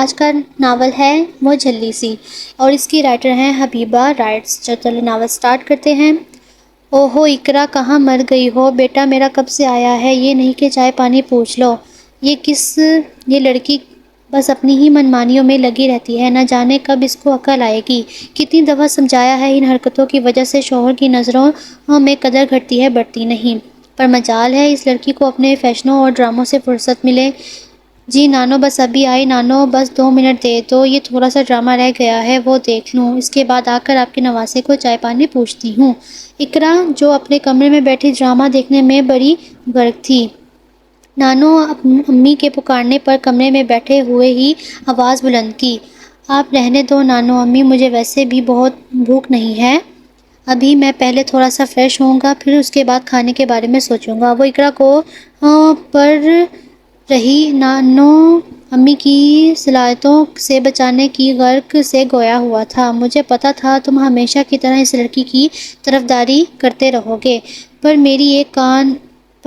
آج کا ناول ہے وہ جھلی سی، اور اس کی رائٹر ہیں حبیبہ رائٹس۔ چلو ناول سٹارٹ کرتے ہیں۔ او ہو اقرا، کہاں مر گئی ہو؟ بیٹا میرا کب سے آیا ہے، یہ نہیں کہ چائے پانی پوچھ لو۔ یہ لڑکی بس اپنی ہی منمانیوں میں لگی رہتی ہے، نہ جانے کب اس کو عقل آئے گی۔ کتنی دفعہ سمجھایا ہے، ان حرکتوں کی وجہ سے شوہر کی نظروں میں قدر گھٹتی ہے، بڑھتی نہیں۔ پر مجال ہے اس لڑکی کو اپنے فیشنوں اور ڈراموں سے فرصت ملے۔ جی نانو بس ابھی آئی، نانو بس 2 منٹ دے دو، یہ تھوڑا سا ڈرامہ رہ گیا ہے وہ دیکھ لوں، اس کے بعد آ کر آپ کے نواسے کو چائے پانی پوچھتی ہوں۔ اقرا جو اپنے کمرے میں بیٹھی ڈرامہ دیکھنے میں بڑی غرق تھی، نانو امی کے پکارنے پر کمرے میں بیٹھے ہوئے ہی آواز بلند کی۔ آپ رہنے دو نانو امی، مجھے ویسے بھی بہت بھوک نہیں ہے، ابھی میں پہلے تھوڑا سا فریش ہوں گا، پھر اس کے بعد کھانے کے بارے میں سوچوں گا۔ وہ اقرا کو پر رہی نانو امی کی صلاحیتوں سے بچانے کی غرض سے گویا ہوا تھا۔ مجھے پتا تھا تم ہمیشہ کی طرح اس لڑکی کی طرفداری کرتے رہو گے، پر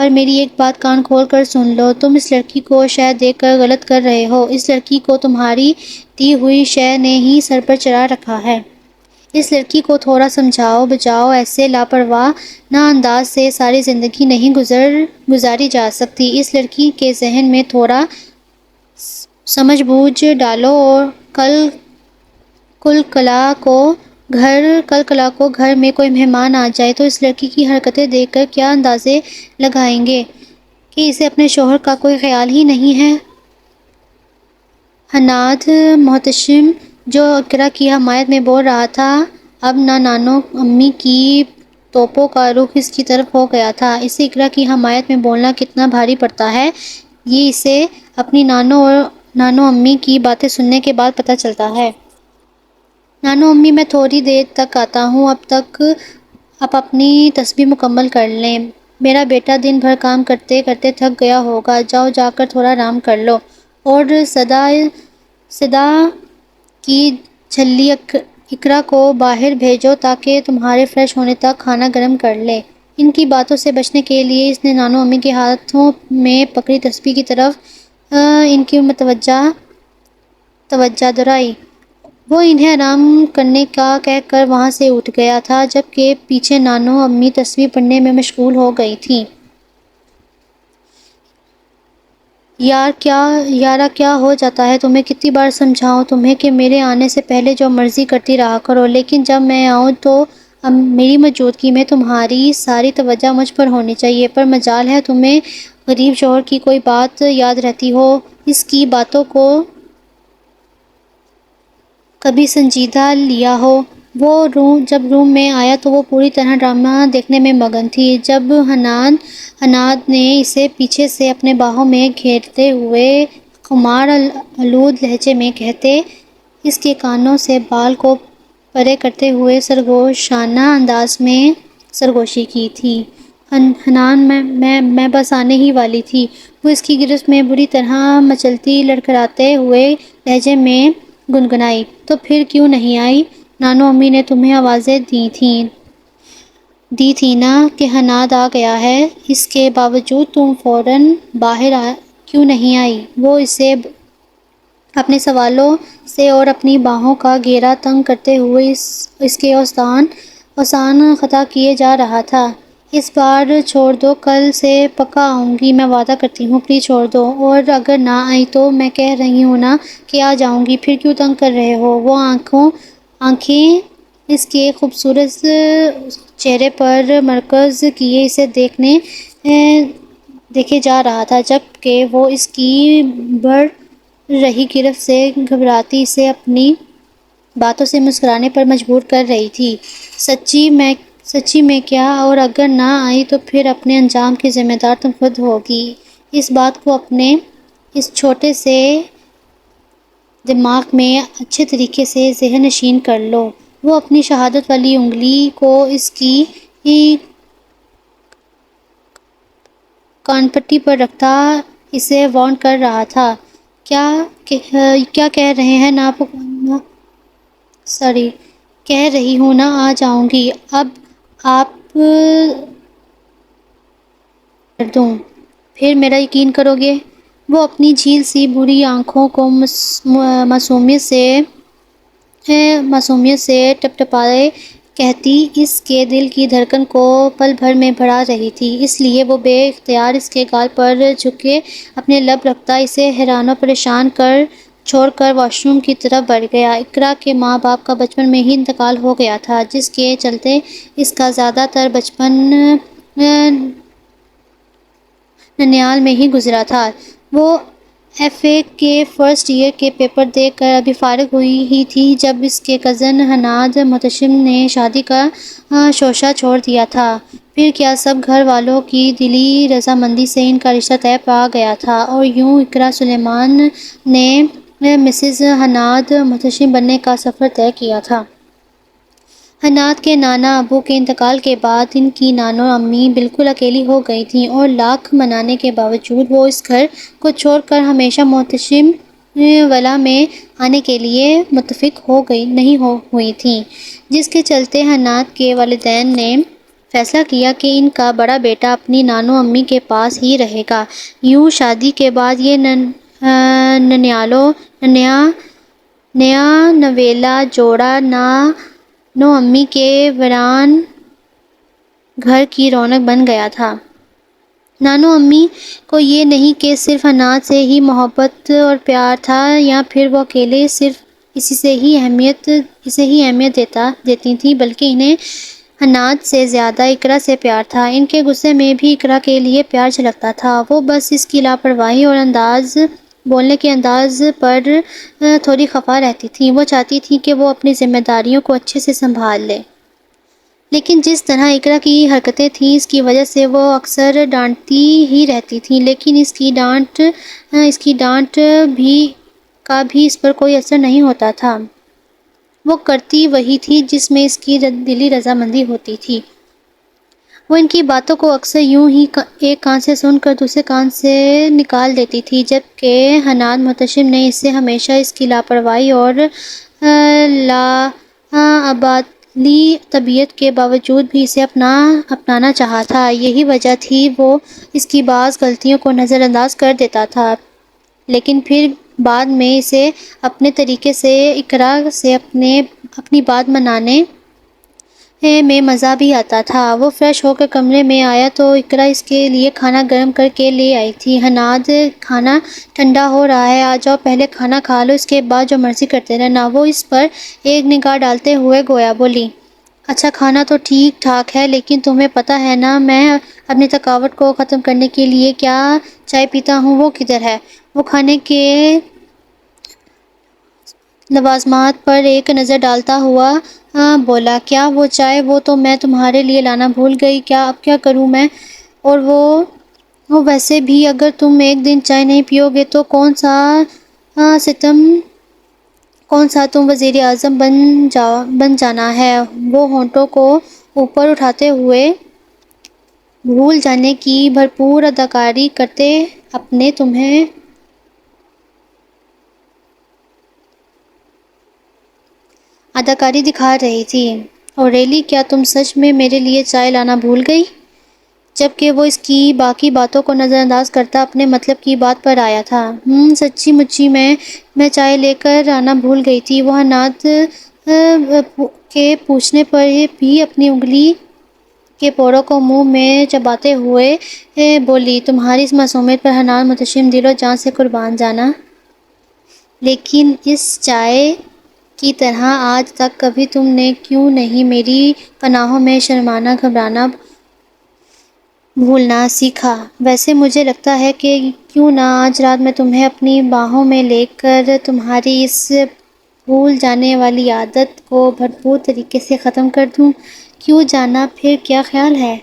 میری ایک بات کان کھول کر سن لو، تم اس لڑکی کو شے دے کر غلط کر رہے ہو۔ اس لڑکی کو تمہاری دی ہوئی شے نے ہی سر پر چڑھا رکھا ہے۔ اس لڑکی کو تھوڑا سمجھاؤ بجاؤ، ایسے لاپرواہ نہ انداز سے ساری زندگی نہیں گزاری جا سکتی۔ اس لڑکی کے ذہن میں تھوڑا سمجھ بوجھ ڈالو، اور کل کلا کو گھر میں کوئی مہمان آ جائے تو اس لڑکی کی حرکتیں دیکھ کر کیا اندازے لگائیں گے کہ اسے اپنے شوہر کا کوئی خیال ہی نہیں ہے۔ حناد محتشم جو اقرا کی حمایت میں بول رہا تھا، اب نہ نانو امی کی توپوں کا رخ اس کی طرف ہو گیا تھا۔ اسے اقرا کی حمایت میں بولنا کتنا بھاری پڑتا ہے، یہ اسے اپنی نانو امی کی باتیں سننے کے بعد پتہ چلتا ہے۔ نانو امی میں تھوڑی دیر تک آتا ہوں، آپ اپنی تسبیح مکمل کر لیں، میرا بیٹا دن بھر کام کرتے کرتے تھک گیا ہوگا، جاؤ جا کر تھوڑا آرام کر لو۔ اور صدا کی جھلی اقرا کو باہر بھیجو تاکہ تمہارے فریش ہونے تک کھانا گرم کر لے۔ ان کی باتوں سے بچنے کے لیے اس نے نانو امی کے ہاتھوں میں پکڑی تسبیح کی طرف ان کی توجہ دلائی۔ وہ انہیں آرام کرنے کا کہہ کر وہاں سے اٹھ گیا تھا، جبکہ پیچھے نانو امی تسبیح پڑھنے میں مشغول ہو گئی تھیں۔ یارا کیا ہو جاتا ہے تمہیں، کتنی بار سمجھاؤں تمہیں کہ میرے آنے سے پہلے جو مرضی کرتی رہا کرو، لیکن جب میں آؤں تو میری موجودگی میں تمہاری ساری توجہ مجھ پر ہونی چاہیے۔ پر مجال ہے تمہیں غریب شوہر کی کوئی بات یاد رہتی ہو، اس کی باتوں کو کبھی سنجیدہ لیا ہو۔ جب روم میں آیا تو وہ پوری طرح ڈرامہ دیکھنے میں مگن تھی۔ جب حناد نے اسے پیچھے سے اپنے باہوں میں گھیرتے ہوئے خمار آلود لہجے میں کہتے اس کے کانوں سے بال کو پرے کرتے ہوئے سرگوشانہ انداز میں سرگوشی کی تھی، حنان میں بس آنے ہی والی تھی، وہ اس کی گرفت میں بری طرح مچلتی لڑکھڑاتے ہوئے لہجے میں گنگنائی۔ تو پھر کیوں نہیں آئی؟ نانو امی نے تمہیں آوازیں دی تھی نا کہ حناد آ گیا ہے، اس کے باوجود تم فوراً باہر کیوں نہیں آئی؟ وہ اسے اپنے سوالوں سے اور اپنی باہوں کا گھیرا تنگ کرتے ہوئے اس کے اوسان خطا کیے جا رہا تھا۔ اس بار چھوڑ دو، کل سے پکا آؤں گی، میں وعدہ کرتی ہوں، پلیز چھوڑ دو۔ اور اگر نہ آئی تو میں کہہ رہی ہوں نا کہ آ جاؤں گی، پھر کیوں تنگ کر رہے ہو؟ وہ آنکھیں اس کے خوبصورت چہرے پر مرکوز کیے اسے دیکھے جا رہا تھا، جبکہ وہ اس کی بڑھ رہی گرفت سے گھبراتی اسے اپنی باتوں سے مسکرانے پر مجبور کر رہی تھی۔ سچی میں کیا؟ اور اگر نہ آئی تو پھر اپنے انجام کی ذمہ دار تم خود ہوگی۔ اس بات کو اپنے اس چھوٹے سے دماغ میں اچھے طریقے سے ذہن نشین کر لو۔ وہ اپنی شہادت والی انگلی کو اس کی کان پٹی پر رکھتا اسے وارن کر رہا تھا۔ کیا کہہ رہے ہیں کہہ رہی ہوں نا آ جاؤں گی، اب آپ کر دوں، پھر میرا یقین کرو گے؟ وہ اپنی جھیل سی بری آنکھوں کو معصومیت سے ٹپٹپائے کہتی اس کے دل کی دھڑکن کو پل بھر میں بڑھا رہی تھی، اس لیے وہ بے اختیار اس کے گال پر جھکے اپنے لب رکھتا اسے حیران و پریشان چھوڑ کر واش روم کی طرف بڑھ گیا۔ اقرا کے ماں باپ کا بچپن میں ہی انتقال ہو گیا تھا، جس کے چلتے اس کا زیادہ تر بچپن ننیال میں ہی گزرا تھا۔ وہ ایف اے کے فرسٹ ایئر کے پیپر دے کر ابھی فارغ ہوئی ہی تھی جب اس کے کزن حناد محتشم نے شادی کا شوشہ چھوڑ دیا تھا۔ پھر کیا سب گھر والوں کی دلی رضامندی سے ان کا رشتہ طے پا گیا تھا اور یوں اقرا سلیمان نے مسز حناد محتشم بننے کا سفر طے کیا تھا۔ حناد کے نانا ابو کے انتقال کے بعد ان کی نانو امی بالکل اکیلی ہو گئی تھیں اور لاکھ منانے کے باوجود وہ اس گھر کو چھوڑ کر ہمیشہ محتشم ولا میں آنے کے لیے متفق نہیں ہوئی تھیں، جس کے چلتے حناد کے والدین نے فیصلہ کیا کہ ان کا بڑا بیٹا اپنی نانو امی کے پاس ہی رہے گا۔ یوں شادی کے بعد یہ نیا نویلا جوڑا نانو امی کے ویران گھر کی رونق بن گیا تھا۔ نانو امی کو یہ نہیں کہ صرف حناد سے ہی محبت اور پیار تھا یا پھر وہ اکیلے صرف اسے ہی اہمیت دیتی تھیں، بلکہ انہیں حناد سے زیادہ اقرا سے پیار تھا۔ ان کے غصے میں بھی اقرا کے لیے پیار جھلکتا تھا، وہ بس اس کی لاپرواہی اور بولنے کے انداز پر تھوڑی خفا رہتی تھیں۔ وہ چاہتی تھیں کہ وہ اپنی ذمہ داریوں کو اچھے سے سنبھال لے، لیکن جس طرح اقرا کی حرکتیں تھیں اس کی وجہ سے وہ اکثر ڈانٹتی ہی رہتی تھیں، لیکن اس کی ڈانٹ کا بھی اس پر کوئی اثر نہیں ہوتا تھا۔ وہ کرتی وہی تھی جس میں اس کی دلی رضامندی ہوتی تھی۔ وہ ان کی باتوں کو اکثر یوں ہی ایک کان سے سن کر دوسرے کان سے نکال دیتی تھی، جبکہ حناد محتشم نے اسے ہمیشہ اس کی لاپرواہی اور لاابالی طبیعت کے باوجود بھی اسے اپنانا چاہا تھا۔ یہی وجہ تھی وہ اس کی بعض غلطیوں کو نظر انداز کر دیتا تھا، لیکن پھر بعد میں اسے اپنے طریقے سے اقرا سے اپنی بات منانے میں مزہ بھی آتا تھا۔ وہ فریش ہو کر کمرے میں آیا تو اقرا اس کے لیے کھانا گرم کر کے لے آئی تھی۔ حناد، کھانا ٹھنڈا ہو رہا ہے، آ جاؤ پہلے کھانا کھا لو، اس کے بعد جو مرضی کرتے رہنا۔ وہ اس پر ایک نگاہ ڈالتے ہوئے گویا بولی، اچھا کھانا تو ٹھیک ٹھاک ہے، لیکن تمہیں پتہ ہے نا میں اپنی تھکاوٹ کو ختم کرنے کے لیے کیا چائے پیتا ہوں، وہ کدھر ہے؟ وہ کھانے کے لوازمات پر ایک نظر ڈالتا ہوا بولا، کیا وہ چائے؟ وہ تو میں تمہارے لیے لانا بھول گئی، اب کیا کروں میں؟ اور وہ ویسے بھی اگر تم ایک دن چائے نہیں پیو گے تو کون سا تم وزیر اعظم بن جانا ہے۔ وہ ہونٹوں کو اوپر اٹھاتے ہوئے بھول جانے کی بھرپور اداکاری کرتے تمہیں اداکاری دکھا رہی تھی۔ اور ریلی کیا تم سچ میں میرے لیے چائے لانا بھول گئی؟ جبکہ وہ اس کی باقی باتوں کو نظر انداز کرتا اپنے مطلب کی بات پر آیا تھا۔ سچی مچی میں چائے لے کر آنا بھول گئی تھی، وہ حناد کے پوچھنے پر بھی اپنی انگلی کے پوروں کو منہ میں چباتے ہوئے بولی، تمہاری اس معصومیت پر حناد محتشم دل و جان سے قربان جانا، لیکن اس چائے کی طرح آج تک کبھی تم نے کیوں نہیں میری پناہوں میں شرمانا، گھبرانا، بھولنا سیکھا؟ ویسے مجھے لگتا ہے کہ کیوں نہ آج رات میں تمہیں اپنی باہوں میں لے کر تمہاری اس بھول جانے والی عادت کو بھرپور طریقے سے ختم کر دوں، کیوں جانا؟ پھر کیا خیال ہے؟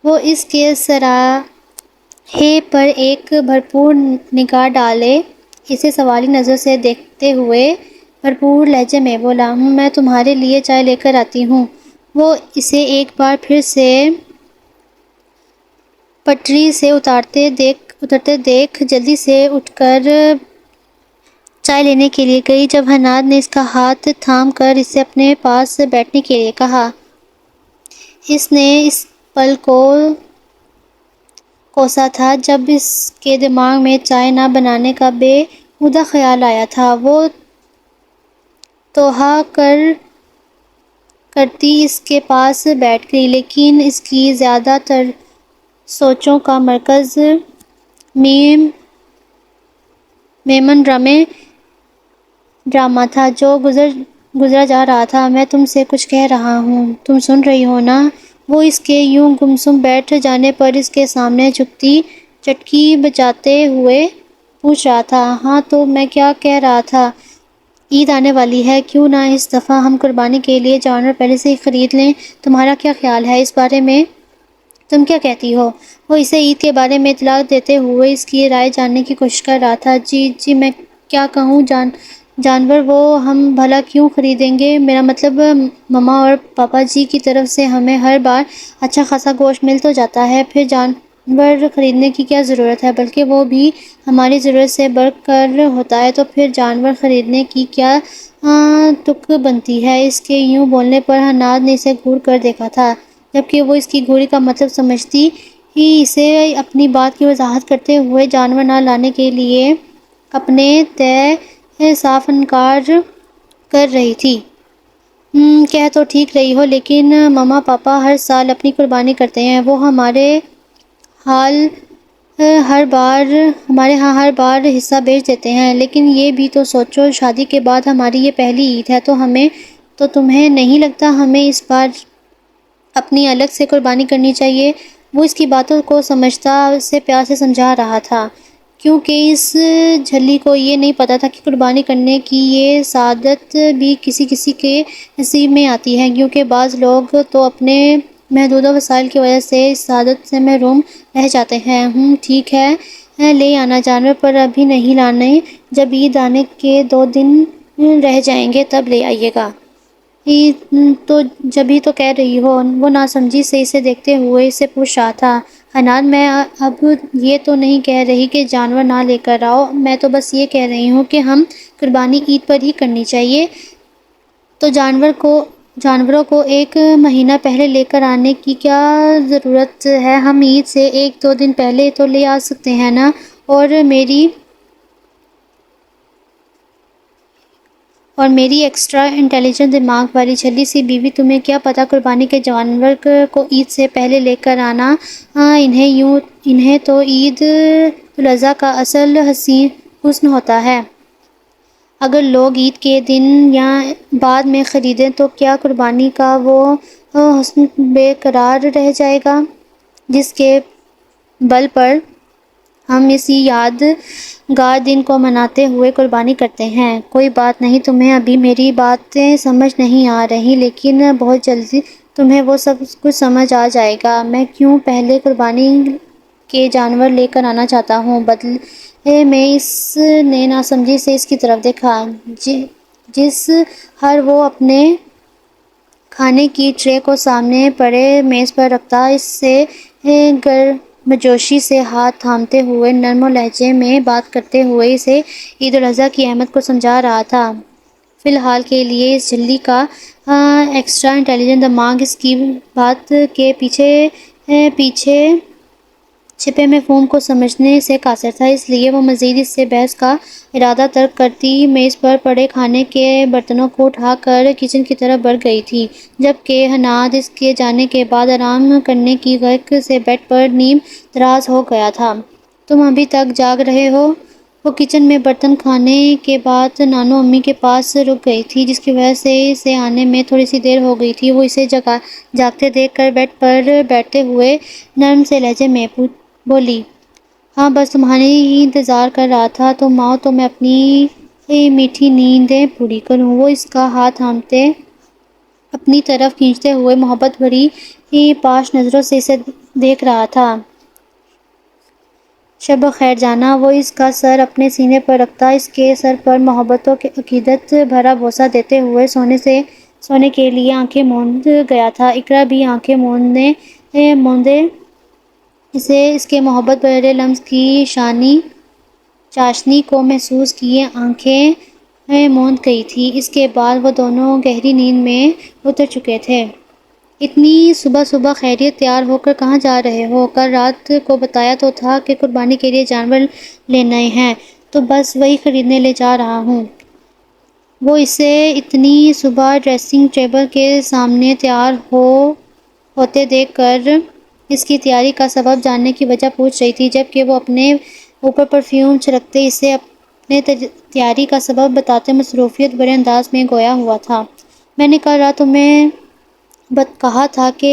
وہ اس کے سراہے پر ایک بھرپور نگاہ ڈالے اسے سوالی نظروں سے دیکھتے ہوئے بھرپور لہجے میں بولا، میں تمہارے لیے چائے لے کر آتی ہوں۔ وہ اسے ایک بار پھر سے پٹری سے اترتے دیکھ جلدی سے اٹھ کر چائے لینے کے لیے گئی۔ جب حناد نے اس کا ہاتھ تھام کر اسے اپنے پاس بیٹھنے کے لیے کہا، اس نے اس پل کو کوسا تھا جب اس کے دماغ میں چائے نہ بنانے کا بے ہودہ خیال آیا تھا۔ وہ توہا کرتی اس کے پاس بیٹھ گئی، لیکن اس کی زیادہ تر سوچوں کا مرکز میمن ڈرامہ تھا جو گزرا جا رہا تھا۔ میں تم سے کچھ کہہ رہا ہوں، تم سن رہی ہو نا؟ وہ اس کے یوں گمسم بیٹھ جانے پر اس کے سامنے جھکتی چٹکی بجاتے ہوئے پوچھ رہا تھا۔ ہاں تو میں کیا کہہ رہا تھا، عید آنے والی ہے، کیوں نہ اس دفعہ ہم قربانی کے لیے جانور پہلے سے ہی خرید لیں؟ تمہارا کیا خیال ہے اس بارے میں؟ تم کیا کہتی ہو؟ وہ اسے عید کے بارے میں اطلاع دیتے ہوئے اس کی رائے جاننے کی کوشش کر رہا تھا۔ جی میں کیا کہوں، جانور وہ ہم بھلا کیوں خریدیں گے؟ میرا مطلب مما اور پاپا جی کی طرف سے ہمیں ہر بار اچھا خاصا گوشت مل تو جاتا ہے، پھر جانور خریدنے کی کیا ضرورت ہے؟ بلکہ وہ بھی ہماری ضرورت سے بڑھ کر ہوتا ہے، تو پھر جانور خریدنے کی کیا تک بنتی ہے؟ اس کے یوں بولنے پر حناد نے اسے گھور کر دیکھا تھا، جبکہ وہ اس کی گھوری کا مطلب سمجھتی ہی اسے اپنی بات کی وضاحت کرتے ہوئے جانور نہ لانے کے لیے اپنے طے صاف انکار کر رہی تھی۔ کہہ تو ٹھیک رہی ہو، لیکن مما پاپا ہر سال اپنی قربانی کرتے ہیں، وہ ہمارے ہاں ہر بار حصہ بیچ دیتے ہیں، لیکن یہ بھی تو سوچو، شادی کے بعد ہماری یہ پہلی عید ہے، تو تمہیں نہیں لگتا ہمیں اس بار اپنی الگ سے قربانی کرنی چاہیے؟ وہ اس کی باتوں کو سمجھتا اسے پیار سے سمجھا رہا تھا، کیونکہ اس جھلی کو یہ نہیں پتا تھا کہ قربانی کرنے کی یہ سعادت بھی کسی کسی کے نصیب میں آتی ہے، کیونکہ بعض لوگ تو اپنے محدود وسائل کی وجہ سے اس سعادت سے محروم رہ جاتے ہیں۔ ٹھیک ہے، لے آنا جانور، پر ابھی نہیں لانے، جب عید آنے کے 2 دن رہ جائیں گے تب لے آئیے گا۔ تو جبھی تو کہہ رہی ہو، وہ ناسمجھی سے اسے دیکھتے ہوئے اسے پوچھ رہا تھا۔ حنان میں اب یہ تو نہیں کہہ رہی کہ جانور نہ لے کر آؤ، میں تو بس یہ کہہ رہی ہوں کہ ہم قربانی عید پر ہی کرنی چاہیے، تو جانوروں کو 1 مہینہ پہلے لے کر آنے کی کیا ضرورت ہے؟ ہم عید سے 1-2 دن پہلے تو لے آ سکتے ہیں نا؟ اور میری ایکسٹرا انٹیلیجنٹ دماغ والی چھلی سی بیوی، تمہیں کیا پتا قربانی کے جانور کو عید سے پہلے لے کر آنا انہیں تو عید الاضحیٰ کا اصل حسن ہوتا ہے۔ اگر لوگ عید کے دن یا بعد میں خریدیں تو کیا قربانی کا وہ حسن بے قرار رہ جائے گا جس کے بل پر ہم اسی یادگار دن کو مناتے ہوئے قربانی کرتے ہیں؟ کوئی بات نہیں، تمہیں ابھی میری باتیں سمجھ نہیں آ رہی، لیکن بہت جلدی تمہیں وہ سب کچھ سمجھ آ جائے گا۔ میں کیوں پہلے قربانی کے جانور لے کر آنا چاہتا ہوں؟ بدلے میں اس نے ناسمجھی سے اس کی طرف دیکھا، جس وہ اپنے کھانے کی ٹرے کو سامنے پڑے میز پر رکھتا، اس سے گرمجوشی سے ہاتھ تھامتے ہوئے، نرم لہجے میں بات کرتے ہوئے اسے عید الاضحیٰ کی اہمیت کو سمجھا رہا تھا۔ فی الحال کے لیے اس جھلی کا ایکسٹرا انٹیلیجنٹ دماغ اس کی بات کے پیچھے چھپے مفہوم کو سمجھنے سے قاصر تھا، اس لیے وہ مزید اس سے بحث کا ارادہ ترک کرتی میز پر پڑے کھانے کے برتنوں کو اٹھا کر کچن کی طرف بڑھ گئی تھی، جبکہ حناد اس کے جانے کے بعد آرام کرنے کی غرض سے بیڈ پر نیم دراز ہو گیا تھا۔ تم ابھی تک جاگ رہے ہو؟ وہ کچن میں برتن کھانے کے بعد نانو امی کے پاس رک گئی تھی، جس کی وجہ سے اسے آنے میں تھوڑی سی دیر ہو گئی تھی۔ وہ اسے جاگتے دیکھ کر بیڈ پر بیٹھتے ہوئے نرم سے لہجے میں بولی، ہاں بس تمہاری ہی انتظار کر رہا تھا، تم آؤ تو میں اپنی میٹھی نیندیں پوری کروں۔ وہ اس کا ہاتھ تھامتے اپنی طرف کھینچتے ہوئے محبت بھری پاش نظروں سے اسے دیکھ رہا تھا۔ شب بخیر جانا۔ وہ اس کا سر اپنے سینے پر رکھتا اس کے سر پر محبت و عقیدت بھرا بوسہ دیتے ہوئے سونے کے لیے آنکھیں موند گیا تھا۔ اقرا بھی آنکھیں موندے اسے اس کے محبت بھرے لمس کی چاشنی کو محسوس کیے آنکھیں موند گئی تھی۔ اس کے بعد وہ دونوں گہری نیند میں اتر چکے تھے۔ اتنی صبح صبح خیریت، تیار ہو کر کہاں جا رہے ہو؟ کل رات کو بتایا تو تھا کہ قربانی کے لیے جانور لینے ہیں، تو بس وہی خریدنے لے جا رہا ہوں۔ وہ اسے اتنی صبح ڈریسنگ ٹیبل کے سامنے تیار ہوتے دیکھ کر اس کی تیاری کا سبب جاننے کی وجہ پوچھ رہی تھی، جبکہ وہ اپنے اوپر پرفیوم چھڑکتے اسے اپنے تیاری کا سبب بتاتے مصروفیت بھرے انداز میں گویا ہوا تھا۔ میں نے کل رات تمہیں کہا تھا کہ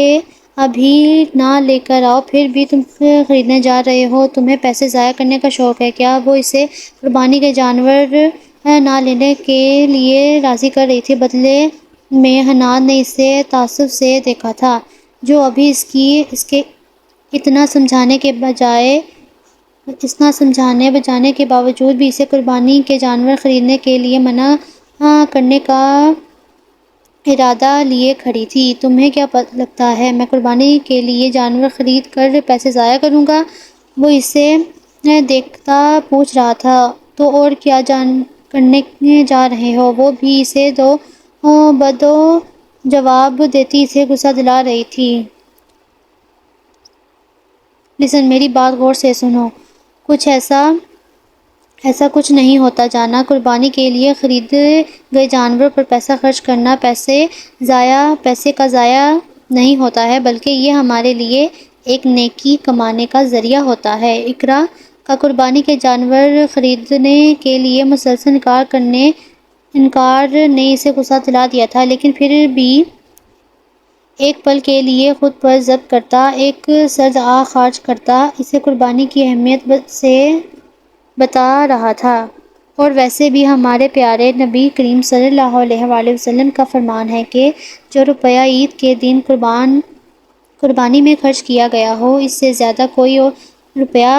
ابھی نہ لے کر آؤ، پھر بھی تم خریدنے جا رہے ہو۔ تمہیں پیسے ضائع کرنے کا شوق ہے کیا؟ وہ اسے قربانی کے جانور نہ لینے کے لیے راضی کر رہی تھی۔ بدلے میں حنان نے اسے تعصب سے دیکھا تھا، جو ابھی اس کے اتنا سمجھانے بجانے کے باوجود بھی اسے قربانی کے جانور خریدنے کے لیے منع کرنے کا ارادہ لیے کھڑی تھی۔ تمہیں کیا لگتا ہے میں قربانی کے لیے جانور خرید کر پیسے ضائع کروں گا؟ وہ اسے دیکھتا پوچھ رہا تھا۔ تو اور کیا کرنے جا رہے ہو؟ وہ بھی اسے دو بدو جواب دیتی اسے غصہ دلا رہی تھی۔ لسن، میری بات غور سے سنو۔ ایسا کچھ نہیں ہوتا جانا۔ قربانی کے لیے خریدے گئے جانور پر پیسہ خرچ کرنا پیسے کا ضائع نہیں ہوتا ہے، بلکہ یہ ہمارے لیے ایک نیکی کمانے کا ذریعہ ہوتا ہے۔ اقرا کا قربانی کے جانور خریدنے کے لیے مسلسل انکار نے اسے غصہ دلا دیا تھا، لیکن پھر بھی ایک پل کے لیے خود پر ضبط کرتا، ایک سرد آہ خارج کرتا، اسے قربانی کی اہمیت سے بتا رہا تھا۔ اور ویسے بھی ہمارے پیارے نبی کریم صلی اللہ علیہ وآلہ وسلم کا فرمان ہے کہ جو روپیہ عید کے دن قربانی میں خرچ کیا گیا ہو، اس سے زیادہ کوئی اور روپیہ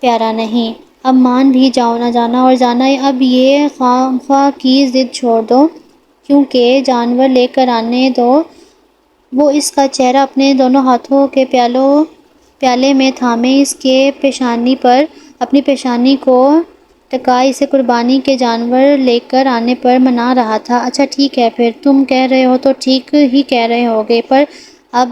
پیارا نہیں۔ اب مان بھی جاؤ نہ جانا اور جانا، اب یہ خواہ کی ضد چھوڑ دو، کیونکہ جانور لے کر آنے دو۔ وہ اس کا چہرہ اپنے دونوں ہاتھوں کے پیالے میں تھامے اپنی پیشانی کو ٹکائے اسے قربانی کے جانور لے کر آنے پر منا رہا تھا۔ اچھا ٹھیک ہے، پھر تم کہہ رہے ہو تو ٹھیک ہی کہہ رہے ہوگے، پر اب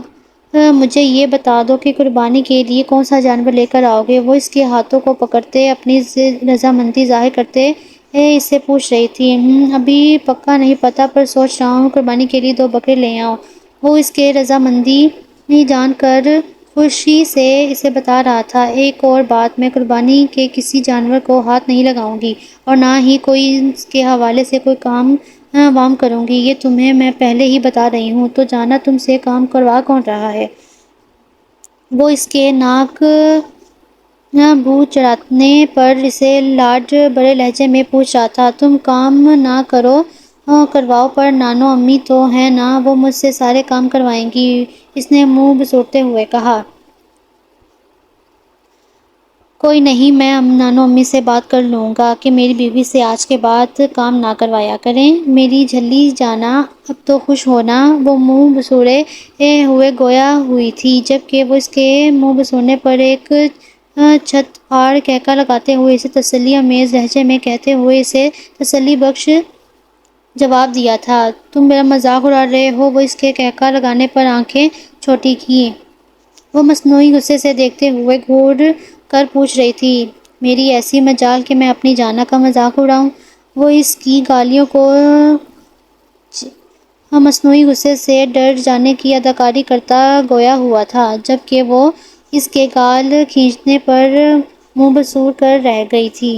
مجھے یہ بتا دو کہ قربانی کے لیے کون سا جانور لے کر آؤ گے؟ وہ اس کے ہاتھوں کو پکڑتے اپنی رضامندی ظاہر کرتے اس سے پوچھ رہی تھی۔ ابھی پکا نہیں پتا، پر سوچ رہا ہوں قربانی کے لیے 2 بکرے لے آؤں۔ وہ اس کے رضامندی جان کر خوشی سے اسے بتا رہا تھا۔ ایک اور بات، میں قربانی کے کسی جانور کو ہاتھ نہیں لگاؤں گی، اور نہ ہی کوئی اس کے حوالے سے کوئی کام وام کروں گی، یہ تمہیں میں پہلے ہی بتا رہی ہوں۔ تو جانا، تم سے کام کروا کون رہا ہے؟ وہ اس کے ناک بو چڑھانے پر اسے لاڈ بھرے لہجے میں پوچھ رہا تھا۔ تم کام نہ کرواؤ، پر نانو امی تو ہیں نا، وہ مجھ سے سارے کام کروائیں گی، اس نے منہ بسوڑتے ہوئے کہا۔ کوئی نہیں، میں نانو امی سے بات کر لوں گا کہ میری بیوی سے آج کے بعد کام نہ کروایا کریں۔ میری جھلی جانا، اب تو خوش ہو نا؟ وہ منہ بسوڑے ہوئے گویا ہوئی تھی، جبکہ وہ اس کے منہ بسوڑنے پر ایک چھت پھاڑ قہقہہ لگاتے ہوئے اسے تسلی آمیز لہجے میں کہتے ہوئے اسے تسلی بخش جواب دیا تھا۔ تم میرا مذاق اڑا رہے ہو؟ وہ اس کے قہقہہ لگانے پر آنکھیں چھوٹی کیں وہ مصنوعی غصے سے دیکھتے ہوئے گھور کر پوچھ رہی تھی، میری ایسی مجال کہ میں اپنی جانا کا مذاق اڑاؤں؟ وہ اس کی گالیوں کو مصنوعی غصے سے ڈر جانے کی اداکاری کرتا گویا ہوا تھا، جبکہ وہ اس کے گال کھینچنے پر منہ بسوڑ کر رہ گئی تھی۔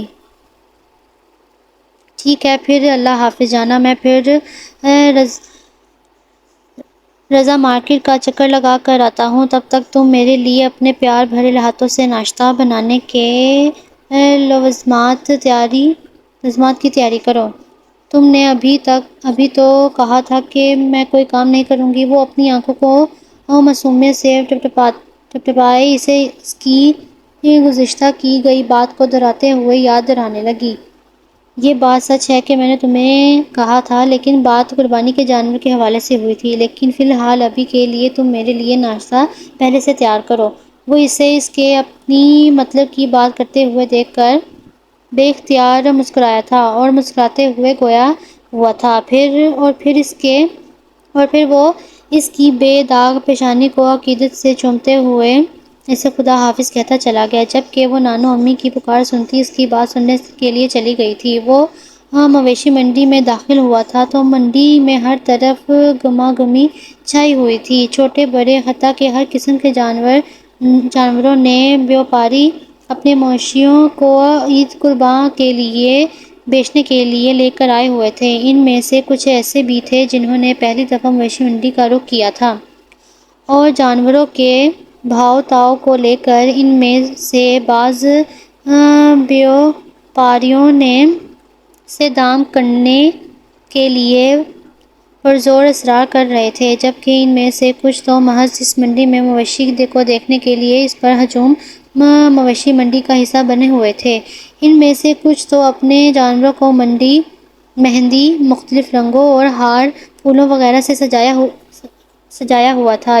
ٹھیک ہے پھر، اللہ حافظ جانا، میں پھر رضا مارکیٹ کا چکر لگا کر آتا ہوں، تب تک تم میرے لیے اپنے پیار بھرے ہاتھوں سے ناشتہ بنانے کے لوازمات کی تیاری کرو۔ تم نے ابھی تو کہا تھا کہ میں کوئی کام نہیں کروں گی۔ وہ اپنی آنکھوں کو معصومیت سے ٹپٹپائے اسے اس کی گزشتہ کی گئی بات کو دہراتے ہوئے یاد دلانے لگی۔ یہ بات سچ ہے کہ میں نے تمہیں کہا تھا، لیکن بات قربانی کے جانور کے حوالے سے ہوئی تھی۔ لیکن فی الحال ابھی کے لیے تم میرے لیے ناشتہ پہلے سے تیار کرو۔ وہ اسے اس کے اپنی مطلب کی بات کرتے ہوئے دیکھ کر بے اختیار مسکرایا تھا اور مسکراتے ہوئے گویا ہوا تھا، پھر وہ اس کی بے داغ پیشانی کو عقیدت سے چومتے ہوئے اسے خدا حافظ کہتا چلا گیا، جبکہ وہ نانو امی کی پکار سنتی اس کی بات سننے کے لیے چلی گئی تھی۔ وہ مویشی منڈی میں داخل ہوا تھا تو منڈی میں ہر طرف گماگمی چھائی ہوئی تھی۔ چھوٹے بڑے حتیٰ کہ ہر قسم کے جانوروں نے بیوپاری اپنے مویشیوں کو عید قرباں کے لیے بیچنے کے لیے لے کر آئے ہوئے تھے۔ ان میں سے کچھ ایسے بھی تھے جنہوں نے پہلی دفعہ مویشی منڈی کا رخ کیا تھا اور جانوروں کے بھاؤ تاؤ کو لے کر ان میں سے بعض بیوپاریوں نے سے دام کرنے کے لیے پرزور اصرار کر رہے تھے، جبکہ ان میں سے کچھ تو محض اس منڈی میں مویشی کو دیکھنے کے لیے اس پر ہجوم مویشی منڈی کا حصہ بنے ہوئے تھے۔ ان میں سے کچھ تو اپنے جانوروں کو مہندی، مختلف رنگوں اور ہار، پھولوں وغیرہ سے سجایا ہوا تھا۔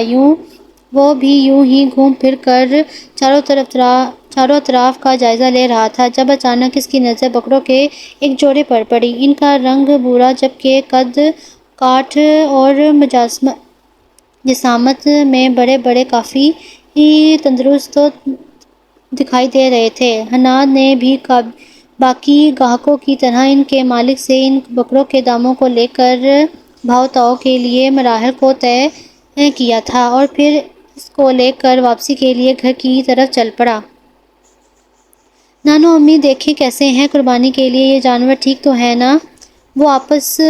وہ بھی یوں ہی گھوم پھر کر چاروں اطراف کا جائزہ لے رہا تھا، جب اچانک اس کی نظر بکروں کے ایک جوڑے پر پڑی۔ ان کا رنگ بھورا، جبکہ قد کاٹھ اور جسامت میں بڑے بڑے کافی تندرست دکھائی دے رہے تھے۔ حناد نے بھی باقی گاہکوں کی طرح ان کے مالک سے ان بکروں کے داموں کو لے کر بھاؤ تاؤ کے لیے مراحل کو طے کیا تھا اور پھر اس کو لے کر واپسی کے لیے گھر کی طرف چل پڑا۔ نانو امی دیکھیں کیسے ہیں قربانی کے لیے یہ جانور، ٹھیک تو ہیں نا؟ وہ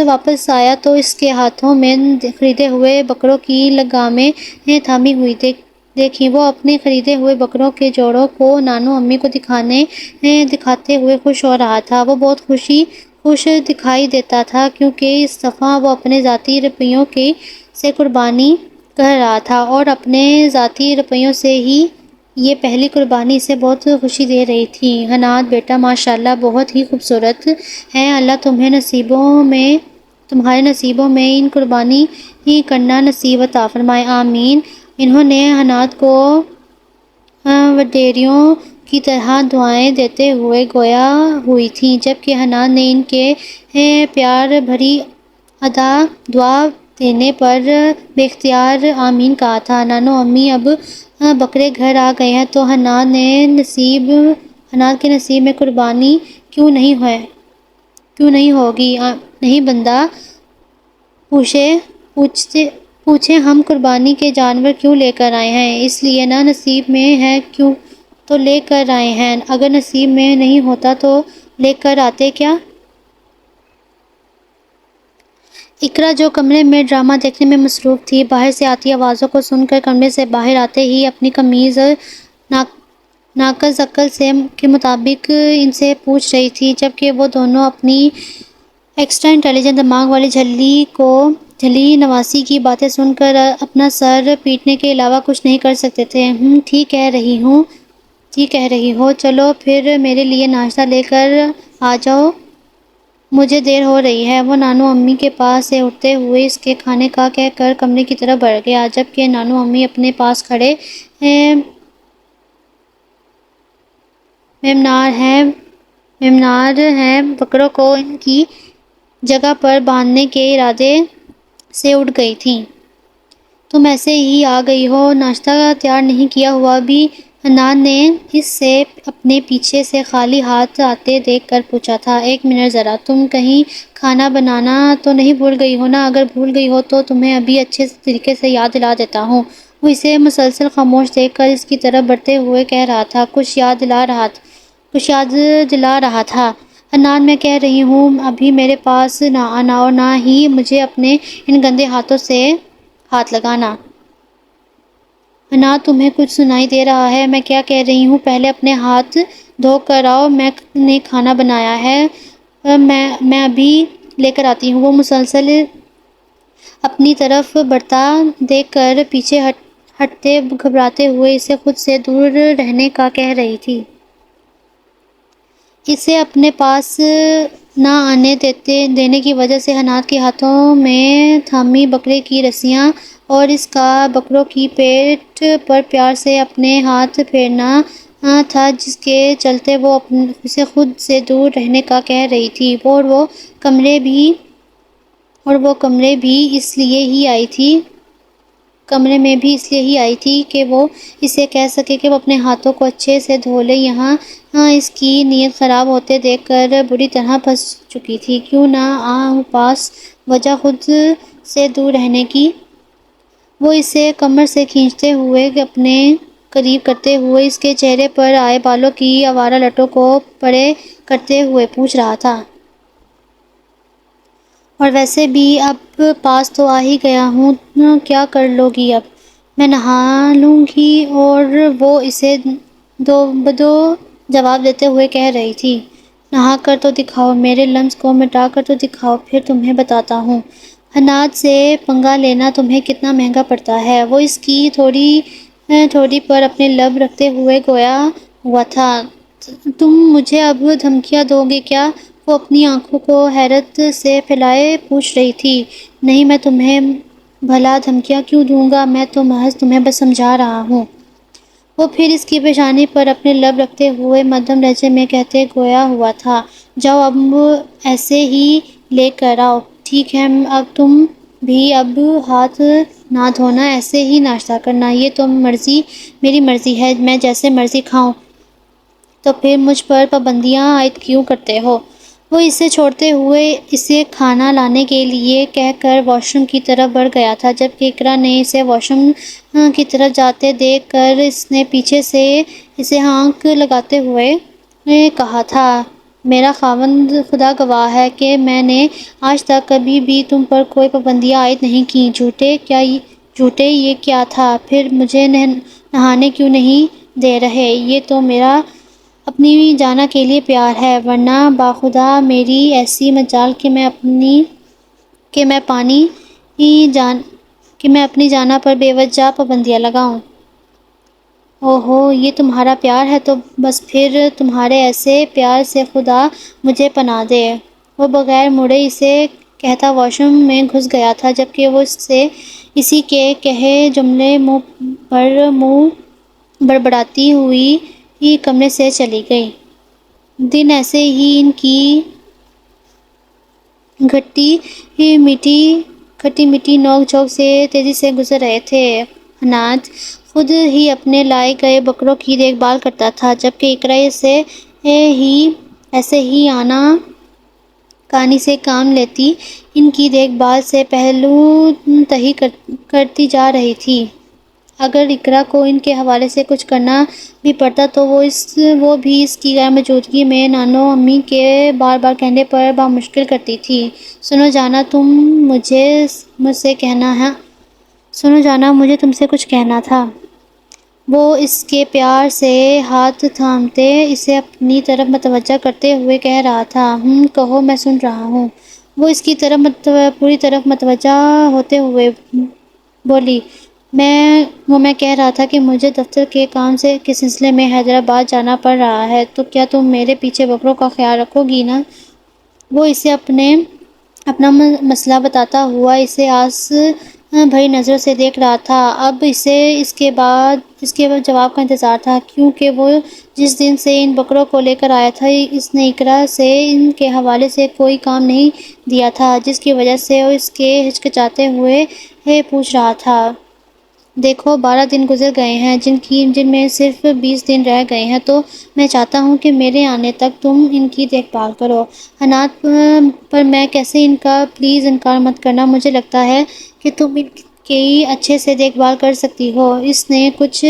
واپس آیا تو اس کے ہاتھوں میں خریدے ہوئے بکروں کی لگامیں تھامی ہوئی دیکھیں۔ وہ اپنے خریدے ہوئے بکروں کے جوڑوں کو نانو امی کو دکھاتے ہوئے خوش ہو رہا تھا۔ وہ بہت خوش دکھائی دیتا تھا کیونکہ اس دفعہ وہ اپنے ذاتی رویوں سے قربانی کر رہا تھا اور اپنے ذاتی رویوں سے ہی یہ پہلی قربانی اسے بہت خوشی دے رہی تھی۔ حناد بیٹا ماشاءاللہ بہت ہی خوبصورت ہے، اللہ تمہارے نصیبوں میں ان قربانی کرنا نصیب عطا فرمائے، آمین۔ انہوں نے حناد کو وڈیریوں کی طرح دعائیں دیتے ہوئے گویا ہوئی تھیں، جبکہ حناد نے ان کے پیار بھری دعا دینے پر بے اختیار آمین کہا تھا۔ نانو امی اب بکرے گھر آ گئے ہیں تو حناد کے نصیب میں قربانی کیوں نہیں ہوگی؟ نہیں بندہ پوچھے ہم قربانی کے جانور کیوں لے کر آئے ہیں؟ اس لیے نا نصیب میں ہے کیوں تو لے کر آئے ہیں، اگر نصیب میں نہیں ہوتا تو لے کر آتے کیا؟ اقرا جو کمرے میں ڈرامہ دیکھنے میں مصروف تھی، باہر سے آتی آوازوں کو سن کر کمرے سے باہر آتے ہی اپنی قمیض ناقص عقل کے مطابق ان سے پوچھ رہی تھی، جبکہ وہ دونوں اپنی ایکسٹرا انٹیلیجنٹ دماغ والی جھلی نواسی کی باتیں سن کر اپنا سر پیٹنے کے علاوہ کچھ نہیں کر سکتے تھے۔ ٹھیک کہہ رہی ہو، چلو پھر میرے لیے ناشتہ لے کر آ جاؤ، مجھے دیر ہو رہی ہے۔ وہ نانو امی کے پاس سے اٹھتے ہوئے اس کے کھانے کا کہہ کر کمرے کی طرف بڑھ گیا، جبکہ نانو امی اپنے پاس کھڑے ممنار ہیں بکروں کو ان کی جگہ پر باندھنے کے ارادے سے اٹھ گئی تھیں۔ تم ایسے ہی آ گئی ہو، ناشتہ تیار نہیں کیا ہوا بھی؟ حناد نے اس سے اپنے پیچھے سے خالی ہاتھ آتے دیکھ کر پوچھا تھا۔ ایک منٹ ذرا، تم کہیں کھانا بنانا تو نہیں بھول گئی ہو نا؟ اگر بھول گئی ہو تو تمہیں ابھی اچھے طریقے سے یاد دلا دیتا ہوں۔ وہ اسے مسلسل خاموش دیکھ کر اس کی طرف بڑھتے ہوئے کہہ رہا تھا، کچھ یاد دلا رہا تھا۔ حناد میں کہہ رہی ہوں ابھی میرے پاس نہ آنا اور نہ ہی مجھے اپنے ان گندے ہاتھوں سے ہاتھ لگانا۔ حناد تمہیں کچھ سنائی دے رہا ہے؟ میں کیا کہہ رہی ہوں، پہلے اپنے ہاتھ دھو کر آؤ، میں نے کھانا بنایا ہے، میں ابھی لے کر آتی ہوں۔ وہ مسلسل اپنی طرف بڑھتا دیکھ کر پیچھے ہٹتے گھبراتے ہوئے اسے خود سے دور رہنے کا کہہ رہی تھی۔ اسے اپنے پاس نہ آنے دینے کی وجہ سے حناد کے ہاتھوں میں تھامی بکرے کی رسیاں اور اس کا بکروں کی پیٹھ پر پیار سے اپنے ہاتھ پھیرنا تھا، جس کے چلتے وہ اسے خود سے دور رہنے کا کہہ رہی تھی۔ اور وہ کمرے بھی اس لیے ہی آئی تھی کمرے میں بھی اس لیے ہی آئی تھی کہ وہ اسے کہہ سکے کہ وہ اپنے ہاتھوں کو اچھے سے دھو لے۔ یہاں اس کی نیت خراب ہوتے دیکھ کر بری طرح پھنس چکی تھی۔ کیوں نہ پاس وجہ خود سے دور رہنے کی۔ وہ اسے کمر سے کھینچتے ہوئے اپنے قریب کرتے ہوئے اس کے چہرے پر آئے بالوں کی آوارہ لٹوں کو پرے کرتے ہوئے پوچھ رہا تھا۔ اور ویسے بھی اب پاس تو آ ہی گیا ہوں، کیا کر لو گی اب؟ میں نہا لوں گی۔ اور وہ اسے دو بدو جواب دیتے ہوئے کہہ رہی تھی، نہا کر تو دکھاؤ، میرے لمس کو مٹا کر تو دکھاؤ، پھر تمہیں بتاتا ہوں حنات سے پنگا لینا تمہیں کتنا مہنگا پڑتا ہے۔ وہ اس کی تھوڑی پر اپنے لب رکھتے ہوئے گویا ہوا تھا، تم مجھے اب دھمکیاں دو گے کیا؟ وہ اپنی آنکھوں کو حیرت سے پھیلائے پوچھ رہی تھی۔ نہیں، میں تمہیں بھلا دھمکیاں کیوں دوں گا، میں تو محض تمہیں بس سمجھا رہا ہوں۔ وہ پھر اس کی پیشانی پر اپنے لب رکھتے ہوئے مدھم لہجے میں کہتے گویا ہوا تھا، جاؤ اب ایسے ہی لے کر آؤ، ٹھیک ہے؟ اب تم بھی اب ہاتھ نہ دھونا، ایسے ہی ناشتہ کرنا، یہ تو میری مرضی ہے، میں جیسے مرضی کھاؤں، تو پھر مجھ پر پابندیاں عائد کیوں کرتے ہو؟ وہ اسے چھوڑتے ہوئے اسے کھانا لانے کے لیے کہہ کر واش روم کی طرف بڑھ گیا تھا، جبکہ اقرا نے اسے واش روم کی طرف جاتے دیکھ کر اس نے پیچھے سے اسے ہانک لگاتے ہوئے کہا تھا، میرا خاوند خدا گواہ ہے کہ میں نے آج تک کبھی بھی تم پر کوئی پابندیاں عائد نہیں کیں۔ جھوٹے یہ کیا تھا؟ پھر مجھے نہانے کیوں نہیں دے رہے؟ یہ تو میرا اپنی جانا کے لیے پیار ہے، ورنہ باخدا میری ایسی مجال کہ میں اپنی جانا پر بے وجہ پابندیاں لگاؤں۔ اوہو، یہ تمہارا پیار ہے، تو بس پھر تمہارے ایسے پیار سے خدا مجھے پناہ دے۔ وہ بغیر مڑے اسے کہتا واش روم میں گھس گیا تھا، جبکہ وہ اسی کے کہے جملے منہ بڑبڑاتی ہوئی کمرے سے چلی گئی۔ دن ایسے ہی ان کی کھٹی میٹھی نوک جھونک سے تیزی سے گزر رہے تھے۔ حنات خود ہی اپنے لائے گئے بکروں کی دیکھ بھال کرتا تھا، جبکہ اقرا ایسے ہی آنا کانی سے کام لیتی ان کی دیکھ بھال سے پہلو تہی کرتی جا رہی تھی۔ اگر اقرا کو ان کے حوالے سے کچھ کرنا بھی پڑتا تو وہ بھی اس کی غیر موجودگی میں نانو امی کے بار بار کہنے پر بامشکل کرتی تھی۔ سنو جانا، مجھے تم سے کچھ کہنا تھا۔ وہ اس کے پیار سے ہاتھ تھامتے اسے اپنی طرف متوجہ کرتے ہوئے کہہ رہا تھا۔ کہو، میں سن رہا ہوں۔ وہ اس کی طرف پوری طرح متوجہ ہوتے ہوئے بولی، میں کہہ رہا تھا کہ مجھے دفتر کے کام کے سلسلے میں حیدرآباد جانا پڑ رہا ہے، تو کیا تم میرے پیچھے بکروں کا خیال رکھو گی نا؟ وہ اسے اپنا مسئلہ بتاتا ہوا اسے آس بھری نظروں سے دیکھ رہا تھا۔ اب اسے اس کے جواب کا انتظار تھا، کیونکہ وہ جس دن سے ان بکروں کو لے کر آیا تھا اس نے اقرا سے ان کے حوالے سے کوئی کام نہیں دیا تھا، جس کی وجہ سے وہ اس کے ہچکچاتے ہوئے پوچھ رہا تھا، دیکھو 12 دن گزر گئے ہیں، جن میں صرف 20 دن رہ گئے ہیں، تو میں چاہتا ہوں کہ میرے آنے تک تم ان کی دیکھ بھال کرو۔ حنات پر میں کیسے ان کا؟ پلیز انکار مت کرنا، مجھے لگتا ہے کہ تم ان کی اچھے سے دیکھ بھال کر سکتی ہو۔ اس نے کچھ